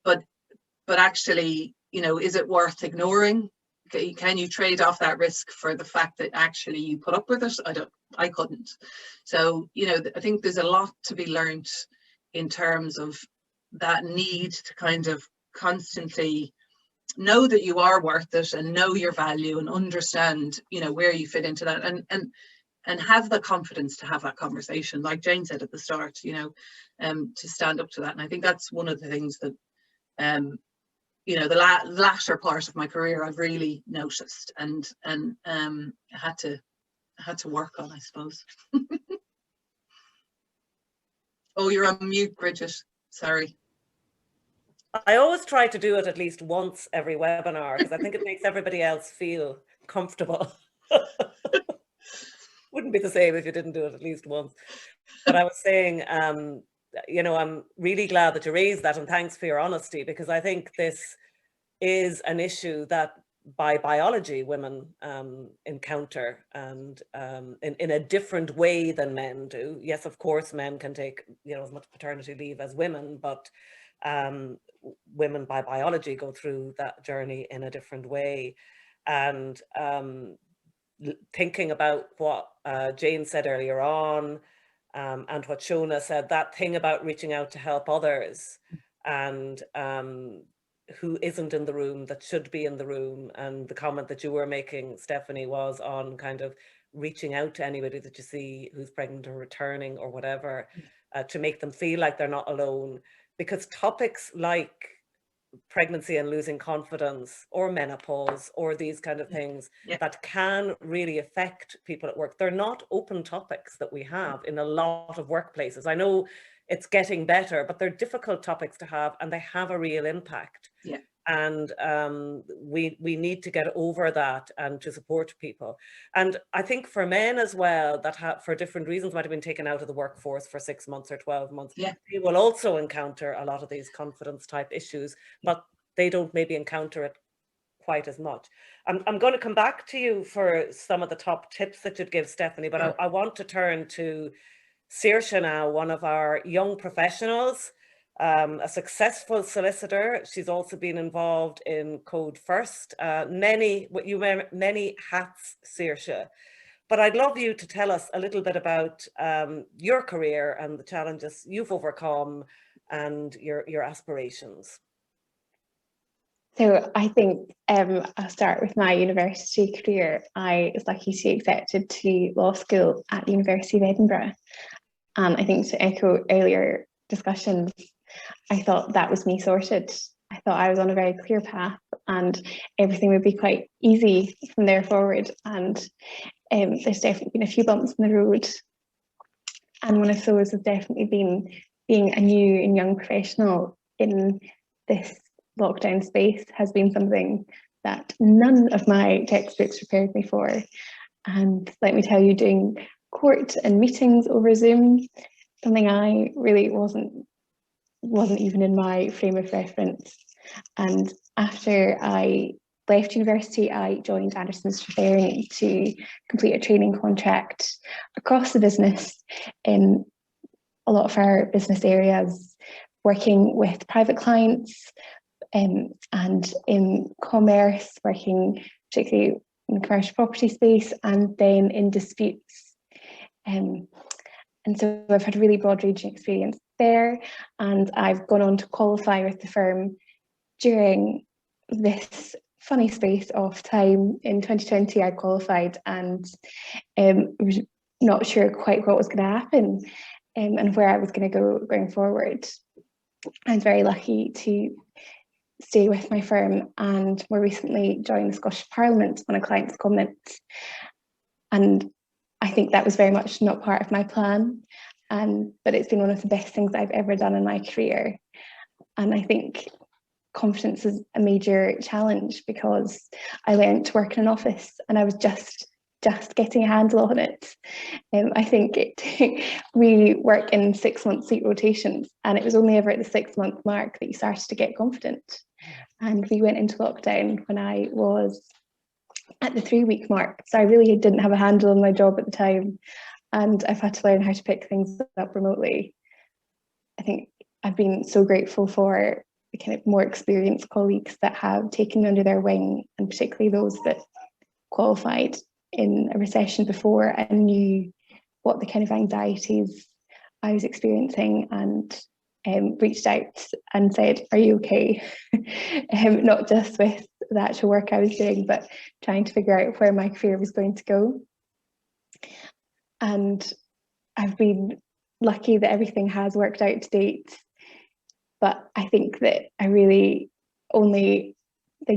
but actually, you know, is it worth ignoring? Can you trade off that risk for the fact that actually you put up with it? I couldn't. So, you know, I think there's a lot to be learned in terms of that need to kind of constantly know that you are worth it, and know your value, and understand, you know, where you fit into that, and have the confidence to have that conversation, like Jane said at the start, you know, to stand up to that. And I think that's one of the things that, you know, the latter part of my career I've really noticed, and had to work on, I suppose. Oh, you're on mute, Brigid. Sorry. I always try to do it at least once every webinar, because I think it makes everybody else feel comfortable. Wouldn't be the same if you didn't do it at least once. But I was saying, you know, I'm really glad that you raised that, and thanks for your honesty, because I think this is an issue that by biology women encounter, and in a different way than men do. Yes, of course, men can take, you know, as much paternity leave as women, but women by biology go through that journey in a different way. And thinking about what Jane said earlier on, and what Shona said, that thing about reaching out to help others, and who isn't in the room that should be in the room, and the comment that you were making, Stefanie, was on kind of reaching out to anybody that you see who's pregnant or returning or whatever, to make them feel like they're not alone, because topics like pregnancy and losing confidence, or menopause, or these kind of things that can really affect people at work, they're not open topics that we have in a lot of workplaces. I know it's getting better, but they're difficult topics to have, and they have a real impact. Yeah. And we need to get over that and to support people. And I think for men as well, that have, for different reasons, might have been taken out of the workforce for 6 months or 12 months, they will also encounter a lot of these confidence type issues, but they don't maybe encounter it quite as much. I'm going to come back to you for some of the top tips that you'd give, Stefanie, but I want to turn to Saoirse now, one of our young professionals, a successful solicitor. She's also been involved in Code First, many hats, Saoirse. But I'd love you to tell us a little bit about your career and the challenges you've overcome and your aspirations. So I think I'll start with my university career. I was lucky to be accepted to law school at the University of Edinburgh. And I think, to echo earlier discussions, I thought that was me sorted. I thought I was on a very clear path and everything would be quite easy from there forward. And there's definitely been a few bumps in the road. And one of those has definitely been being a new and young professional in this lockdown space has been something that none of my textbooks prepared me for. And let me tell you, doing court and meetings over Zoom, something I really wasn't even in my frame of reference. And after I left university, I joined Anderson Strathern to complete a training contract across the business in a lot of our business areas, working with private clients and in commerce, working particularly in the commercial property space, and then in disputes. And so I've had a really broad-ranging experience there, and I've gone on to qualify with the firm during this funny space of time. In 2020 I qualified, and was not sure quite what was going to happen and where I was going to go going forward. I was very lucky to stay with my firm and more recently join the Scottish Parliament on a client's comment, and I think that was very much not part of my plan, but it's been one of the best things I've ever done in my career. And I think confidence is a major challenge, because I learned to work in an office and I was just getting a handle on it. I think we work in 6-month seat rotations, and it was only ever at the 6-month mark that you started to get confident. And we went into lockdown when I was at the 3-week mark, so I really didn't have a handle on my job at the time, and I've had to learn how to pick things up remotely. I think I've been so grateful for the kind of more experienced colleagues that have taken me under their wing, and particularly those that qualified in a recession before and knew what the kind of anxieties I was experiencing, and reached out and said, "Are you okay?" Not just with the actual work I was doing, but trying to figure out where my career was going to go. And I've been lucky that everything has worked out to date, but I think that things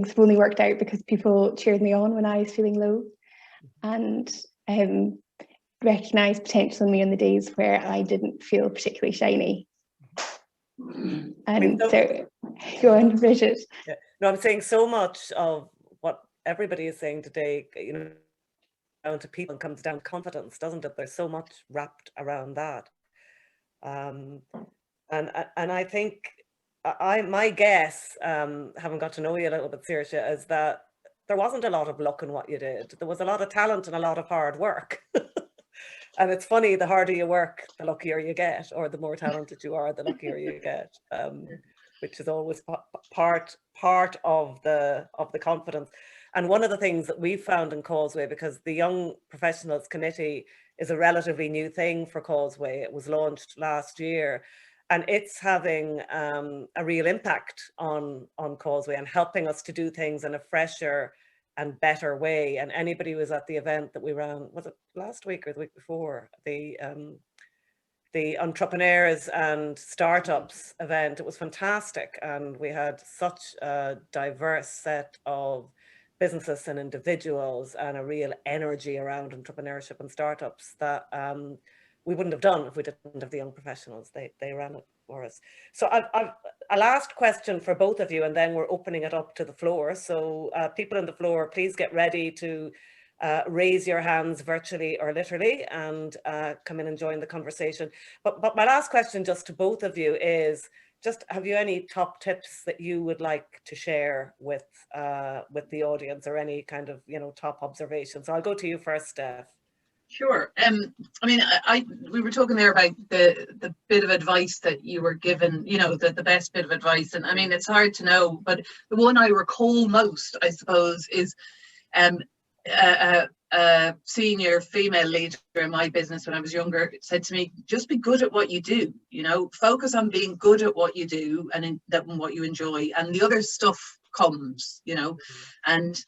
have only worked out because people cheered me on when I was feeling low, and recognised potential in me on the days where I didn't feel particularly shiny. And so, go on, Brigid. Yeah. No, I'm saying so much of what everybody is saying today, you know, down to people, comes down to confidence, doesn't it? There's so much wrapped around that. And I think my guess, having got to know you a little bit, Saoirse, is that there wasn't a lot of luck in what you did. There was a lot of talent and a lot of hard work. And it's funny, the harder you work, the luckier you get, or the more talented you are, the luckier you get, which is always part of the confidence. And one of the things that we've found in Causeway, because the Young Professionals Committee is a relatively new thing for Causeway, it was launched last year, and it's having a real impact on Causeway and helping us to do things in a fresher and better way. And anybody who was at the event that we ran, was it last week or the week before, the entrepreneurs and startups event, it was fantastic, and we had such a diverse set of businesses and individuals and a real energy around entrepreneurship and startups that we wouldn't have done if we didn't have the young professionals. They ran it for us. So I've a last question for both of you, and then we're opening it up to the floor. So people on the floor, please get ready to raise your hands virtually or literally and come in and join the conversation. But my last question just to both of you is, just have you any top tips that you would like to share with the audience, or any kind of, you know, top observations? So I'll go to you first, Steph. Sure. I mean, we were talking there about the bit of advice that you were given, you know, the best bit of advice. And I mean, it's hard to know, but the one I recall most, I suppose, is a senior female leader in my business when I was younger said to me, just be good at what you do, you know, focus on being good at what you do and what you enjoy, and the other stuff comes, you know. And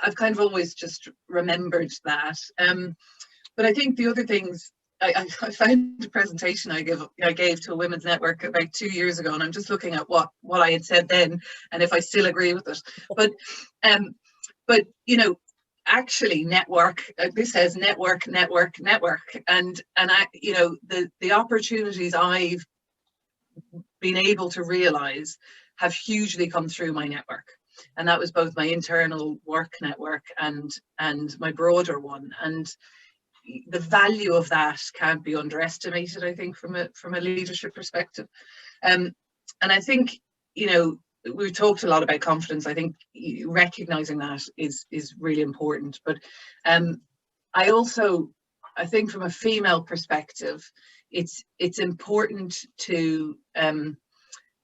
I've kind of always just remembered that. But I think the other things, I found a presentation I gave to a women's network about 2 years ago, and I'm just looking at what I had said then and if I still agree with it. But you know, actually network, this says network, and I, you know, the opportunities I've been able to realize have hugely come through my network. And that was both my internal work network and my broader one. And the value of that can't be underestimated, I think, from a leadership perspective. And I think, you know, we've talked a lot about confidence. I think recognizing that is really important. But I think from a female perspective, it's important to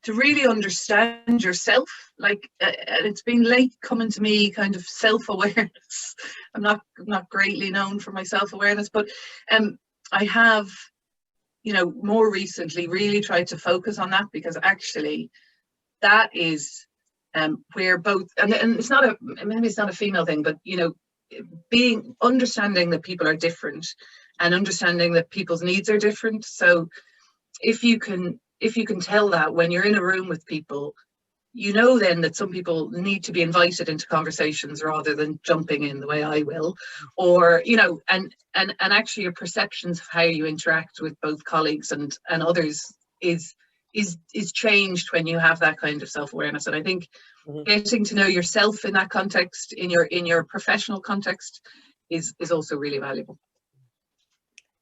really understand yourself. Like, and it's been late coming to me, kind of self-awareness. I'm not greatly known for my self-awareness, but I have, you know, more recently really tried to focus on that, because actually that is where both, and it's not a, maybe it's not a female thing, but, you know, understanding that people are different and understanding that people's needs are different. So if you can tell that when you're in a room with people, you know then that some people need to be invited into conversations rather than jumping in the way I will, or, you know, and actually your perceptions of how you interact with both colleagues and others is changed when you have that kind of self-awareness. And I think getting to know yourself in that context, in your professional context, is also really valuable.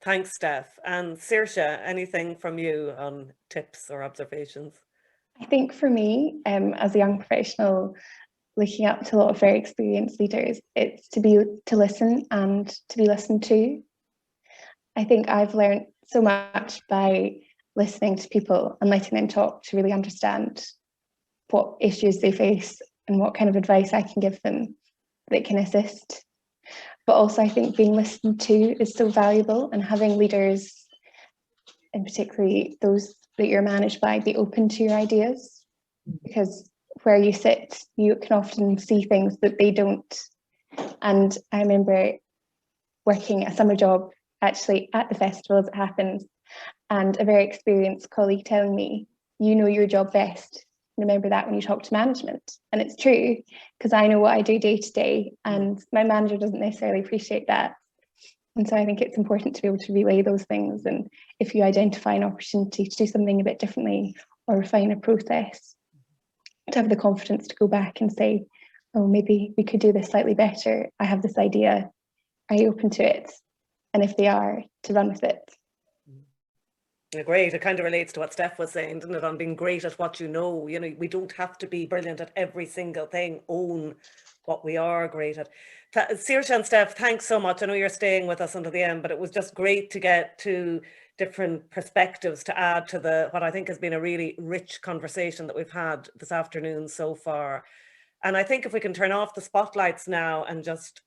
Thanks, Steph. And Saoirse, anything from you on tips or observations? I think for me, as a young professional, looking up to a lot of very experienced leaders, it's to listen and to be listened to. I think I've learned so much by listening to people and letting them talk to really understand what issues they face and what kind of advice I can give them that can assist. But also I think being listened to is so valuable, and having leaders, and particularly those that you're managed by, be open to your ideas, because where you sit, you can often see things that they don't. And I remember working a summer job actually at the festival as it happens, and a very experienced colleague telling me, you know your job best. Remember that when you talk to management. And it's true, because I know what I do day to day, and my manager doesn't necessarily appreciate that. And so I think it's important to be able to relay those things. And if you identify an opportunity to do something a bit differently or refine a process, to have the confidence to go back and say, oh, maybe we could do this slightly better. I have this idea. Are you open to it? And if they are, to run with it. Great. It kind of relates to what Steph was saying, doesn't it, on being great at what you know. You know, we don't have to be brilliant at every single thing. Own what we are great at. Saoirse and Steph, thanks so much. I know you're staying with us until the end, but it was just great to get two different perspectives to add to what I think has been a really rich conversation that we've had this afternoon so far. And I think if we can turn off the spotlights now and just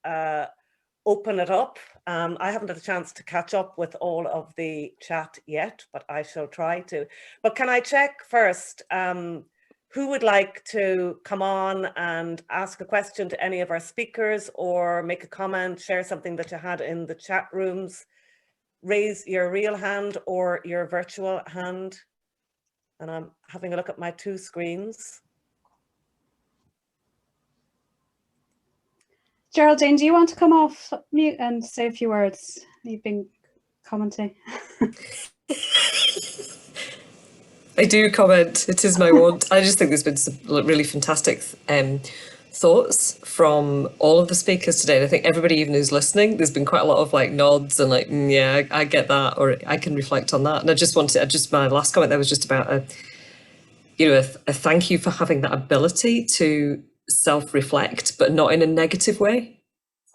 open it up. I haven't had a chance to catch up with all of the chat yet, but I shall try to. But can I check first, who would like to come on and ask a question to any of our speakers, or make a comment, share something that you had in the chat rooms? Raise your real hand or your virtual hand. And I'm having a look at my two screens. Geraldine, do you want to come off mute and say a few words? You've been commenting. I do comment. It is my want. I just think there's been some really fantastic thoughts from all of the speakers today. And I think everybody, even who's listening, there's been quite a lot of like nods and like, yeah, I get that, or I can reflect on that. And I just wanted, my last comment there was just about a thank you for having that ability to self-reflect, but not in a negative way.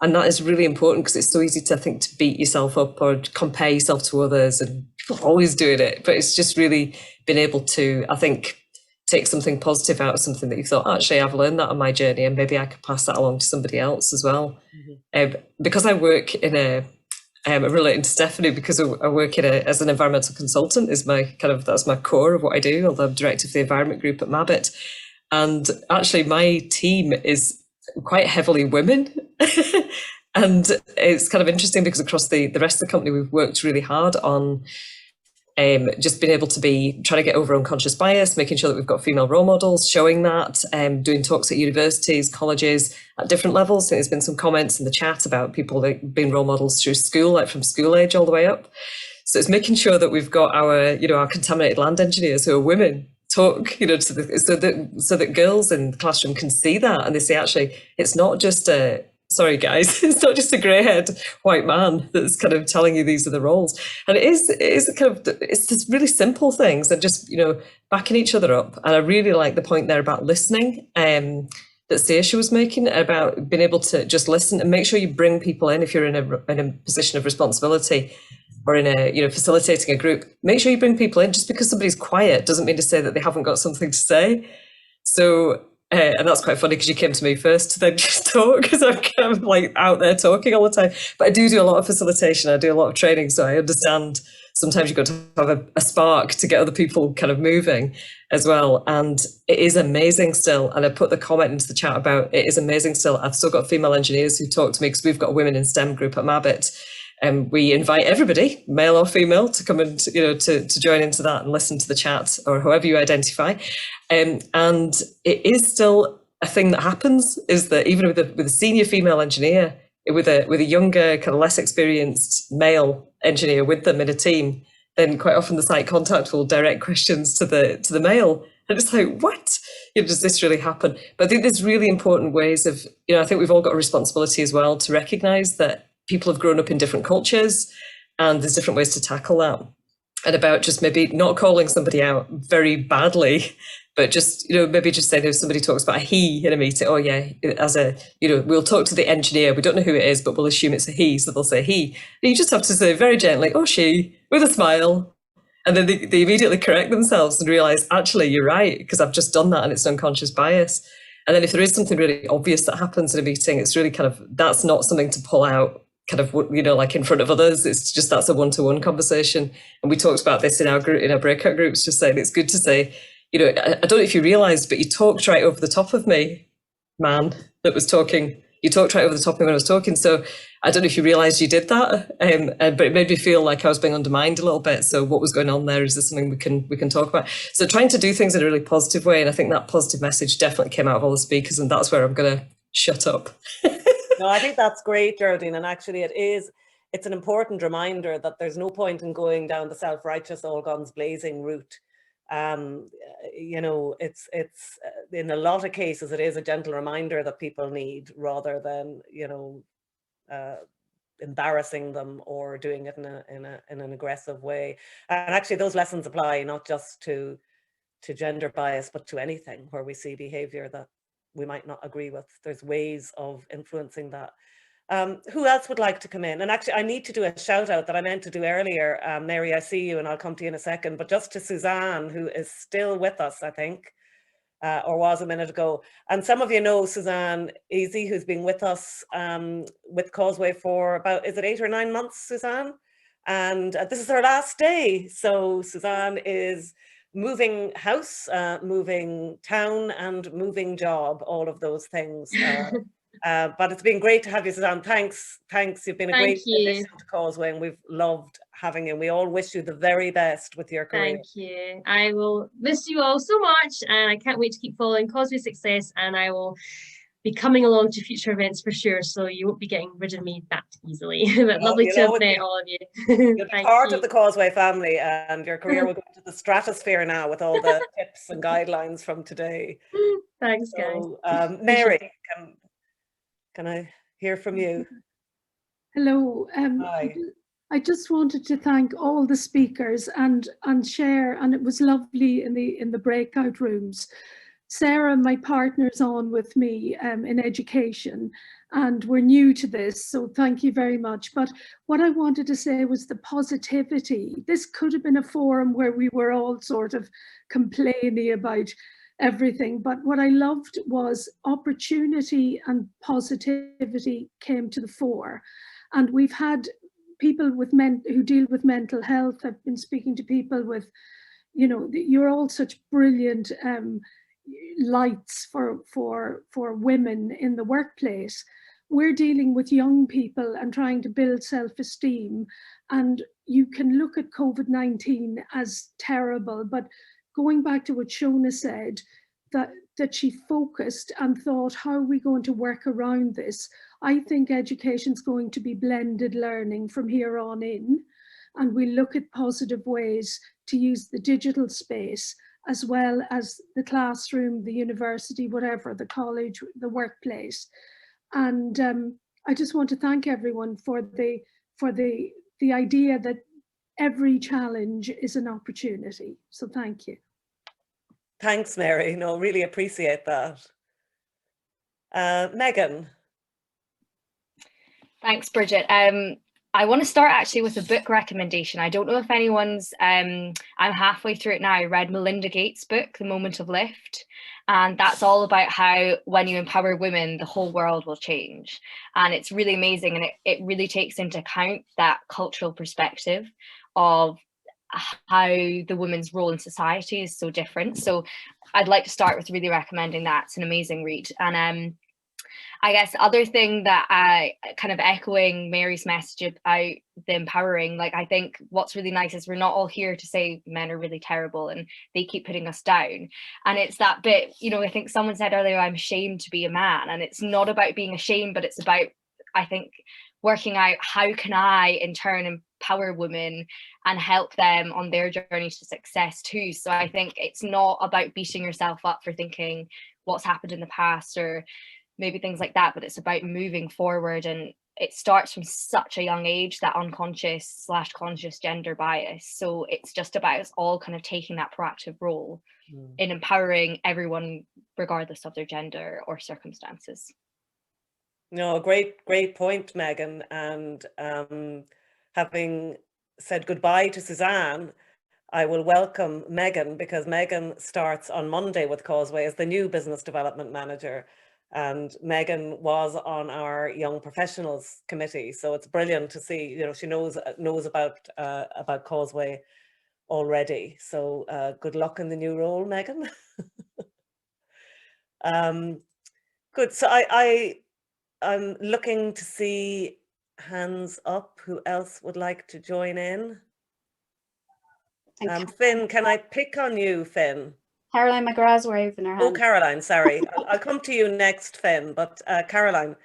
And that is really important, because it's so easy to, I think, to beat yourself up or compare yourself to others, and people are always doing it. But it's just really been able to, I think, take something positive out of something that you thought, actually, I've learned that on my journey, and maybe I could pass that along to somebody else as well. Because I work in I'm relating to Stefanie, because I work as an environmental consultant, is that's my core of what I do, although I'm director of the environment group at Mabbit. And actually my team is quite heavily women. And it's kind of interesting, because across the rest of the company, we've worked really hard on just being able to trying to get over unconscious bias, making sure that we've got female role models, showing that, doing talks at universities, colleges at different levels. I think there's been some comments in the chat about people that being role models through school, like from school age all the way up. So it's making sure that we've got our contaminated land engineers who are women talk, so that girls in the classroom can see that, and they say, actually, it's not just sorry guys, it's not just a grey-haired white man that's kind of telling you these are the roles. And it is it's just really simple things and just, you know, backing each other up. And I really like the point there about listening that Saoirse was making, about being able to just listen and make sure you bring people in if you're in a position of responsibility or in a, you know, facilitating a group. Make sure you bring people in. Just because somebody's quiet doesn't mean to say that they haven't got something to say. So, and that's quite funny because you came to me first to then just talk, because I'm kind of like out there talking all the time. But I do a lot of facilitation. I do a lot of training, so I understand sometimes you've got to have a spark to get other people kind of moving as well. And it is amazing still. And I put the comment into the chat about it is amazing still. I've still got female engineers who talk to me because we've got a women in STEM group at Mabbit. And we invite everybody, male or female, to come and, you know, to join into that and listen to the chat, or however you identify. And it is still a thing that happens, is that even with a senior female engineer, with a younger, kind of less experienced male engineer with them in a team, then quite often the site contact will direct questions to the male. And it's like, what? You know, does this really happen? But I think there's really important ways of, you know, I think we've all got a responsibility as well to recognise that people have grown up in different cultures and there's different ways to tackle that. And about just maybe not calling somebody out very badly, but just, you know, maybe just saying if somebody talks about a he in a meeting, oh yeah, as a, you know, we'll talk to the engineer, we don't know who it is, but we'll assume it's a he, so they'll say he. And you just have to say very gently, oh she, with a smile. And then they immediately correct themselves and realise, actually, you're right, because I've just done that and it's an unconscious bias. And then if there is something really obvious that happens in a meeting, it's really kind of, that's not something to pull out kind of, you know, like in front of others. It's just, that's a one-to-one conversation. And we talked about this in our group, in our breakout groups, just saying it's good to say, you know, I don't know if you realised, but you talked right over the top of me, man, that was talking. You talked right over the top of me when I was talking. So I don't know if you realised you did that, but it made me feel like I was being undermined a little bit. So what was going on there? Is this something we can talk about? So trying to do things in a really positive way. And I think that positive message definitely came out of all the speakers, and that's where I'm going to shut up. No, I think that's great, Geraldine. And actually it's an important reminder that there's no point in going down the self-righteous, all guns blazing route. You know, it's in a lot of cases, it is a gentle reminder that people need, rather than, you know, embarrassing them or doing it in an aggressive way. And actually those lessons apply not just to gender bias, but to anything where we see behavior that we might not agree with. There's ways of influencing that. Who else would like to come in? And actually, I need to do a shout out that I meant to do earlier. Mary, I see you and I'll come to you in a second, but just to Suzanne, who is still with us, I think, or was a minute ago. And some of you know Suzanne Easy, who's been with us with Causeway for about, is it 8 or 9 months, Suzanne? And this is her last day. So Suzanne is moving house, moving town, and moving job, all of those things. But it's been great to have you, Suzanne. Thanks. You've been a great addition to Causeway, and we've loved having you. We all wish you the very best with your career. Thank you. I will miss you all so much, and I can't wait to keep following Causeway's success, and I will be coming along to future events for sure, so you won't be getting rid of me that easily. But lovely to have met all of you. You'll be part of the Causeway family, and your career will go into the stratosphere now with all the tips and guidelines from today. Thanks, guys. Mary, can I hear from you? Hello. Hi. I just wanted to thank all the speakers and share, and it was lovely in the breakout rooms. Sarah, my partner's on with me in education, and we're new to this, so thank you very much. But what I wanted to say was the positivity. This could have been a forum where we were all sort of complaining about everything, but what I loved was opportunity and positivity came to the fore. And we've had people with who deal with mental health. I've been speaking to people with, you know, you're all such brilliant lights for women in the workplace. We're dealing with young people and trying to build self-esteem, and you can look at COVID-19 as terrible, but going back to what Shona said, that she focused and thought, how are we going to work around this? I think education's going to be blended learning from here on in, and we look at positive ways to use the digital space as well as the classroom, the university, whatever, the college, the workplace. And I just want to thank everyone for the idea that every challenge is an opportunity. So thank you. Thanks, Mary. No, really appreciate that. Megan. Thanks, Brigid. I want to start actually with a book recommendation. I don't know if anyone's, I'm halfway through it now. I read Melinda Gates' book, The Moment of Lift. And that's all about how when you empower women, the whole world will change. And it's really amazing. And it really takes into account that cultural perspective of how the women's role in society is so different. So I'd like to start with really recommending that. It's an amazing read. And I guess the other thing that I kind of echoing Mary's message about the empowering, like I think what's really nice is we're not all here to say men are really terrible and they keep putting us down. And it's that bit, you know, I think someone said earlier, I'm ashamed to be a man. And it's not about being ashamed, but it's about, I think, working out how can I in turn empower women and help them on their journey to success too. So I think it's not about beating yourself up for thinking what's happened in the past or maybe things like that, but it's about moving forward. And it starts from such a young age, that unconscious / conscious gender bias. So it's just about us all kind of taking that proactive role in empowering everyone regardless of their gender or circumstances. No, great point, Megan. And having said goodbye to Suzanne, I will welcome Megan, because Megan starts on Monday with Causeway as the new business development manager. And Megan was on our young professionals committee, so it's brilliant to see, you know, she knows about Causeway already. So good luck in the new role, Megan. Good. So I'm looking to see hands up. Who else would like to join in? Finn, can I pick on you, Finn? Caroline McGrath's waving her hand. Oh, Caroline, sorry. I'll come to you next, Finn, but Caroline.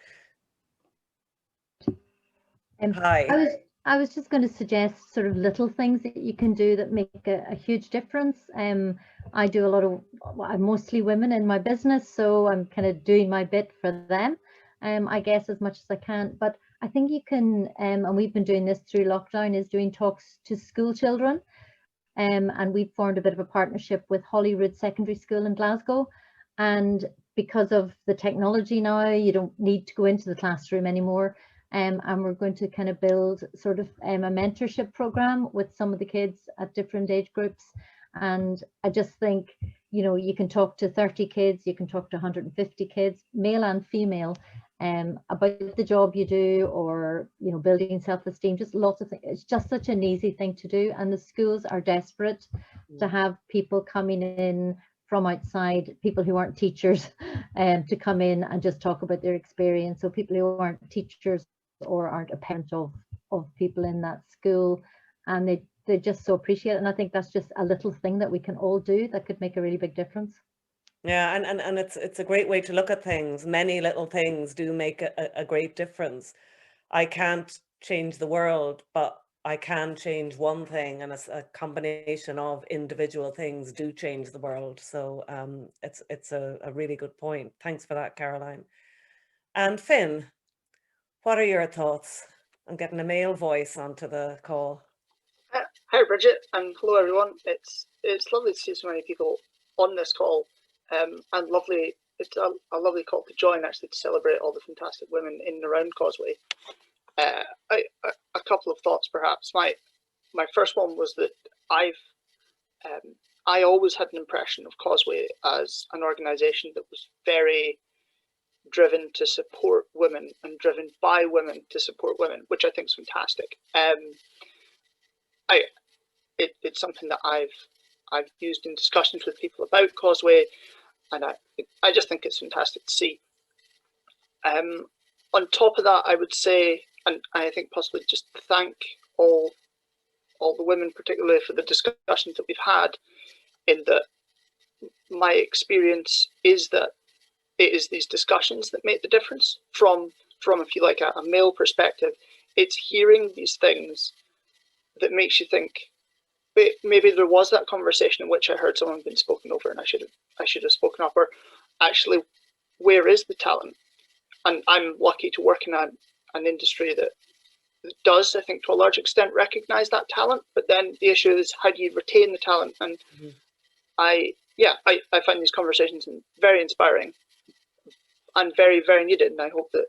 Hi. I was just going to suggest sort of little things that you can do that make a huge difference. I do a lot of, I'm mostly women in my business, so I'm kind of doing my bit for them, I guess, as much as I can. But I think you can, and we've been doing this through lockdown, is doing talks to school children. And we've formed a bit of a partnership with Holyrood Secondary School in Glasgow. And because of the technology now, you don't need to go into the classroom anymore. And we're going to kind of build sort of a mentorship program with some of the kids at different age groups. And I just think, you know, you can talk to 30 kids, you can talk to 150 kids, male and female, about the job you do, or, you know, building self-esteem, just lots of things. It's just such an easy thing to do. And the schools are desperate to have people coming in from outside, people who aren't teachers, to come in and just talk about their experience. So people who aren't teachers or aren't a parent of people in that school, and they just so appreciate it. And I think that's just a little thing that we can all do that could make a really big difference. Yeah, and it's a great way to look at things. Many little things do make a great difference. I can't change the world, but I can change one thing, and a combination of individual things do change the world. So it's a really good point. Thanks for that, Caroline. And Finn, what are your thoughts on getting a male voice onto the call? Hi, Brigid, and hello, everyone. It's lovely to see so many people on this call. And lovely, it's a lovely call to join, actually, to celebrate all the fantastic women in and around Causeway. A couple of thoughts, perhaps. My first one was that I always had an impression of Causeway as an organisation that was very driven to support women and driven by women to support women, which I think is fantastic. It's something that I've used in discussions with people about Causeway, and I just think it's fantastic to see. On top of that, I would say, and I think possibly just thank all the women, particularly for the discussions that we've had, in that my experience is that it is these discussions that make the difference. From if you like, a male perspective, it's hearing these things that makes you think, maybe there was that conversation in which I heard someone being spoken over and I should have spoken up, or actually, where is the talent? And I'm lucky to work in an industry that does, I think, to a large extent recognise that talent. But then the issue is, how do you retain the talent? And I find these conversations very inspiring and very, very needed. And I hope that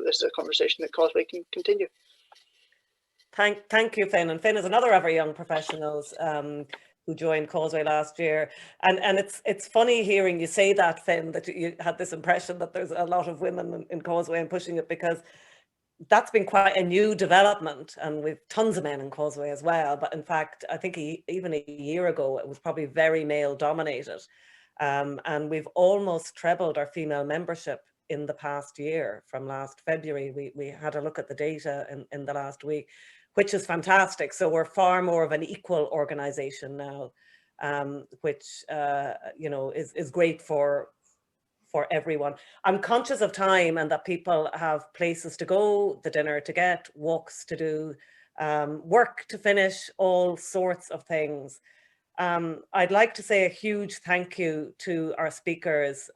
this is a conversation that Causeway can continue. Thank you, Finn. And Finn is another of our young professionals who joined Causeway last year. And it's funny hearing you say that, Finn, that you had this impression that there's a lot of women in Causeway and pushing it, because that's been quite a new development, and we've tons of men in Causeway as well. But in fact, I think even a year ago, it was probably very male dominated. And we've almost trebled our female membership in the past year. From last February, we had a look at the data in the last week, which is fantastic. So we're far more of an equal organisation now, which is great for everyone. I'm conscious of time and that people have places to go, the dinner to get, walks to do, work to finish, all sorts of things. I'd like to say a huge thank you to our speakers.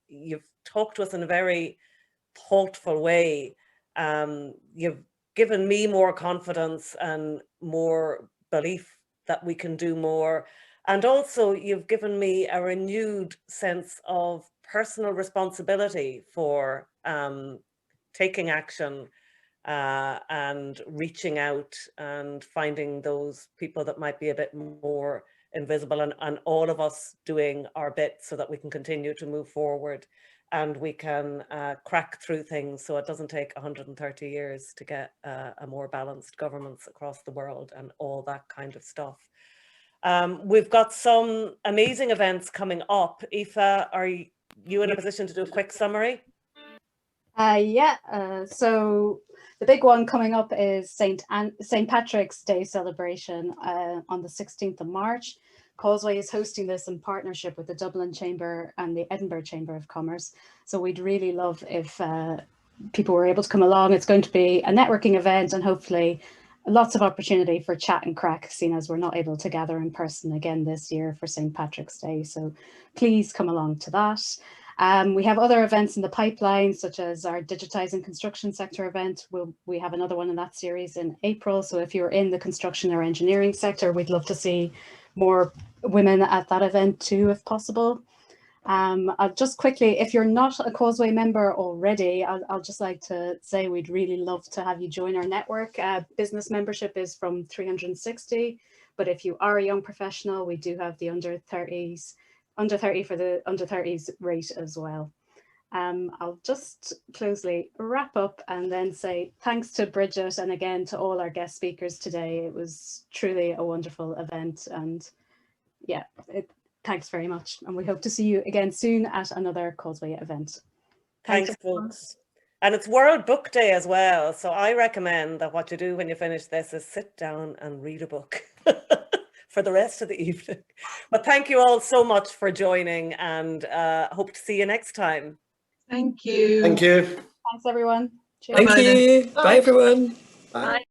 You've talked to us in a very thoughtful way. You've given me more confidence and more belief that we can do more. And also you've given me a renewed sense of personal responsibility for taking action and reaching out and finding those people that might be a bit more invisible, and all of us doing our bit so that we can continue to move forward and we can crack through things, so it doesn't take 130 years to get a more balanced governments across the world and all that kind of stuff. We've got some amazing events coming up. Aoife, are you in a position to do a quick summary? So the big one coming up is St. Patrick's Day celebration on the 16th of March. Causeway is hosting this in partnership with the Dublin Chamber and the Edinburgh Chamber of Commerce. So we'd really love if people were able to come along. It's going to be a networking event and hopefully lots of opportunity for chat and crack, seeing as we're not able to gather in person again this year for St. Patrick's Day. So please come along to that. We have other events in the pipeline, such as our Digitising Construction Sector event. We have another one in that series in April. So if you're in the construction or engineering sector, we'd love to see more women at that event too, if possible. I'll just quickly, if you're not a Causeway member already, I'll just like to say we'd really love to have you join our network. Business membership is from 360, but if you are a young professional, we do have the under 30 for the under 30s rate as well. I'll just closely wrap up and then say thanks to Brigid and again to all our guest speakers today. It was truly a wonderful event, and yeah, thanks very much. And we hope to see you again soon at another Causeway event. Thanks, folks. And it's World Book Day as well. So I recommend that what you do when you finish this is sit down and read a book for the rest of the evening. But thank you all so much for joining, and hope to see you next time. Thank you. Thank you. Thanks, everyone. Cheers. Thank you. Bye, everyone. Bye.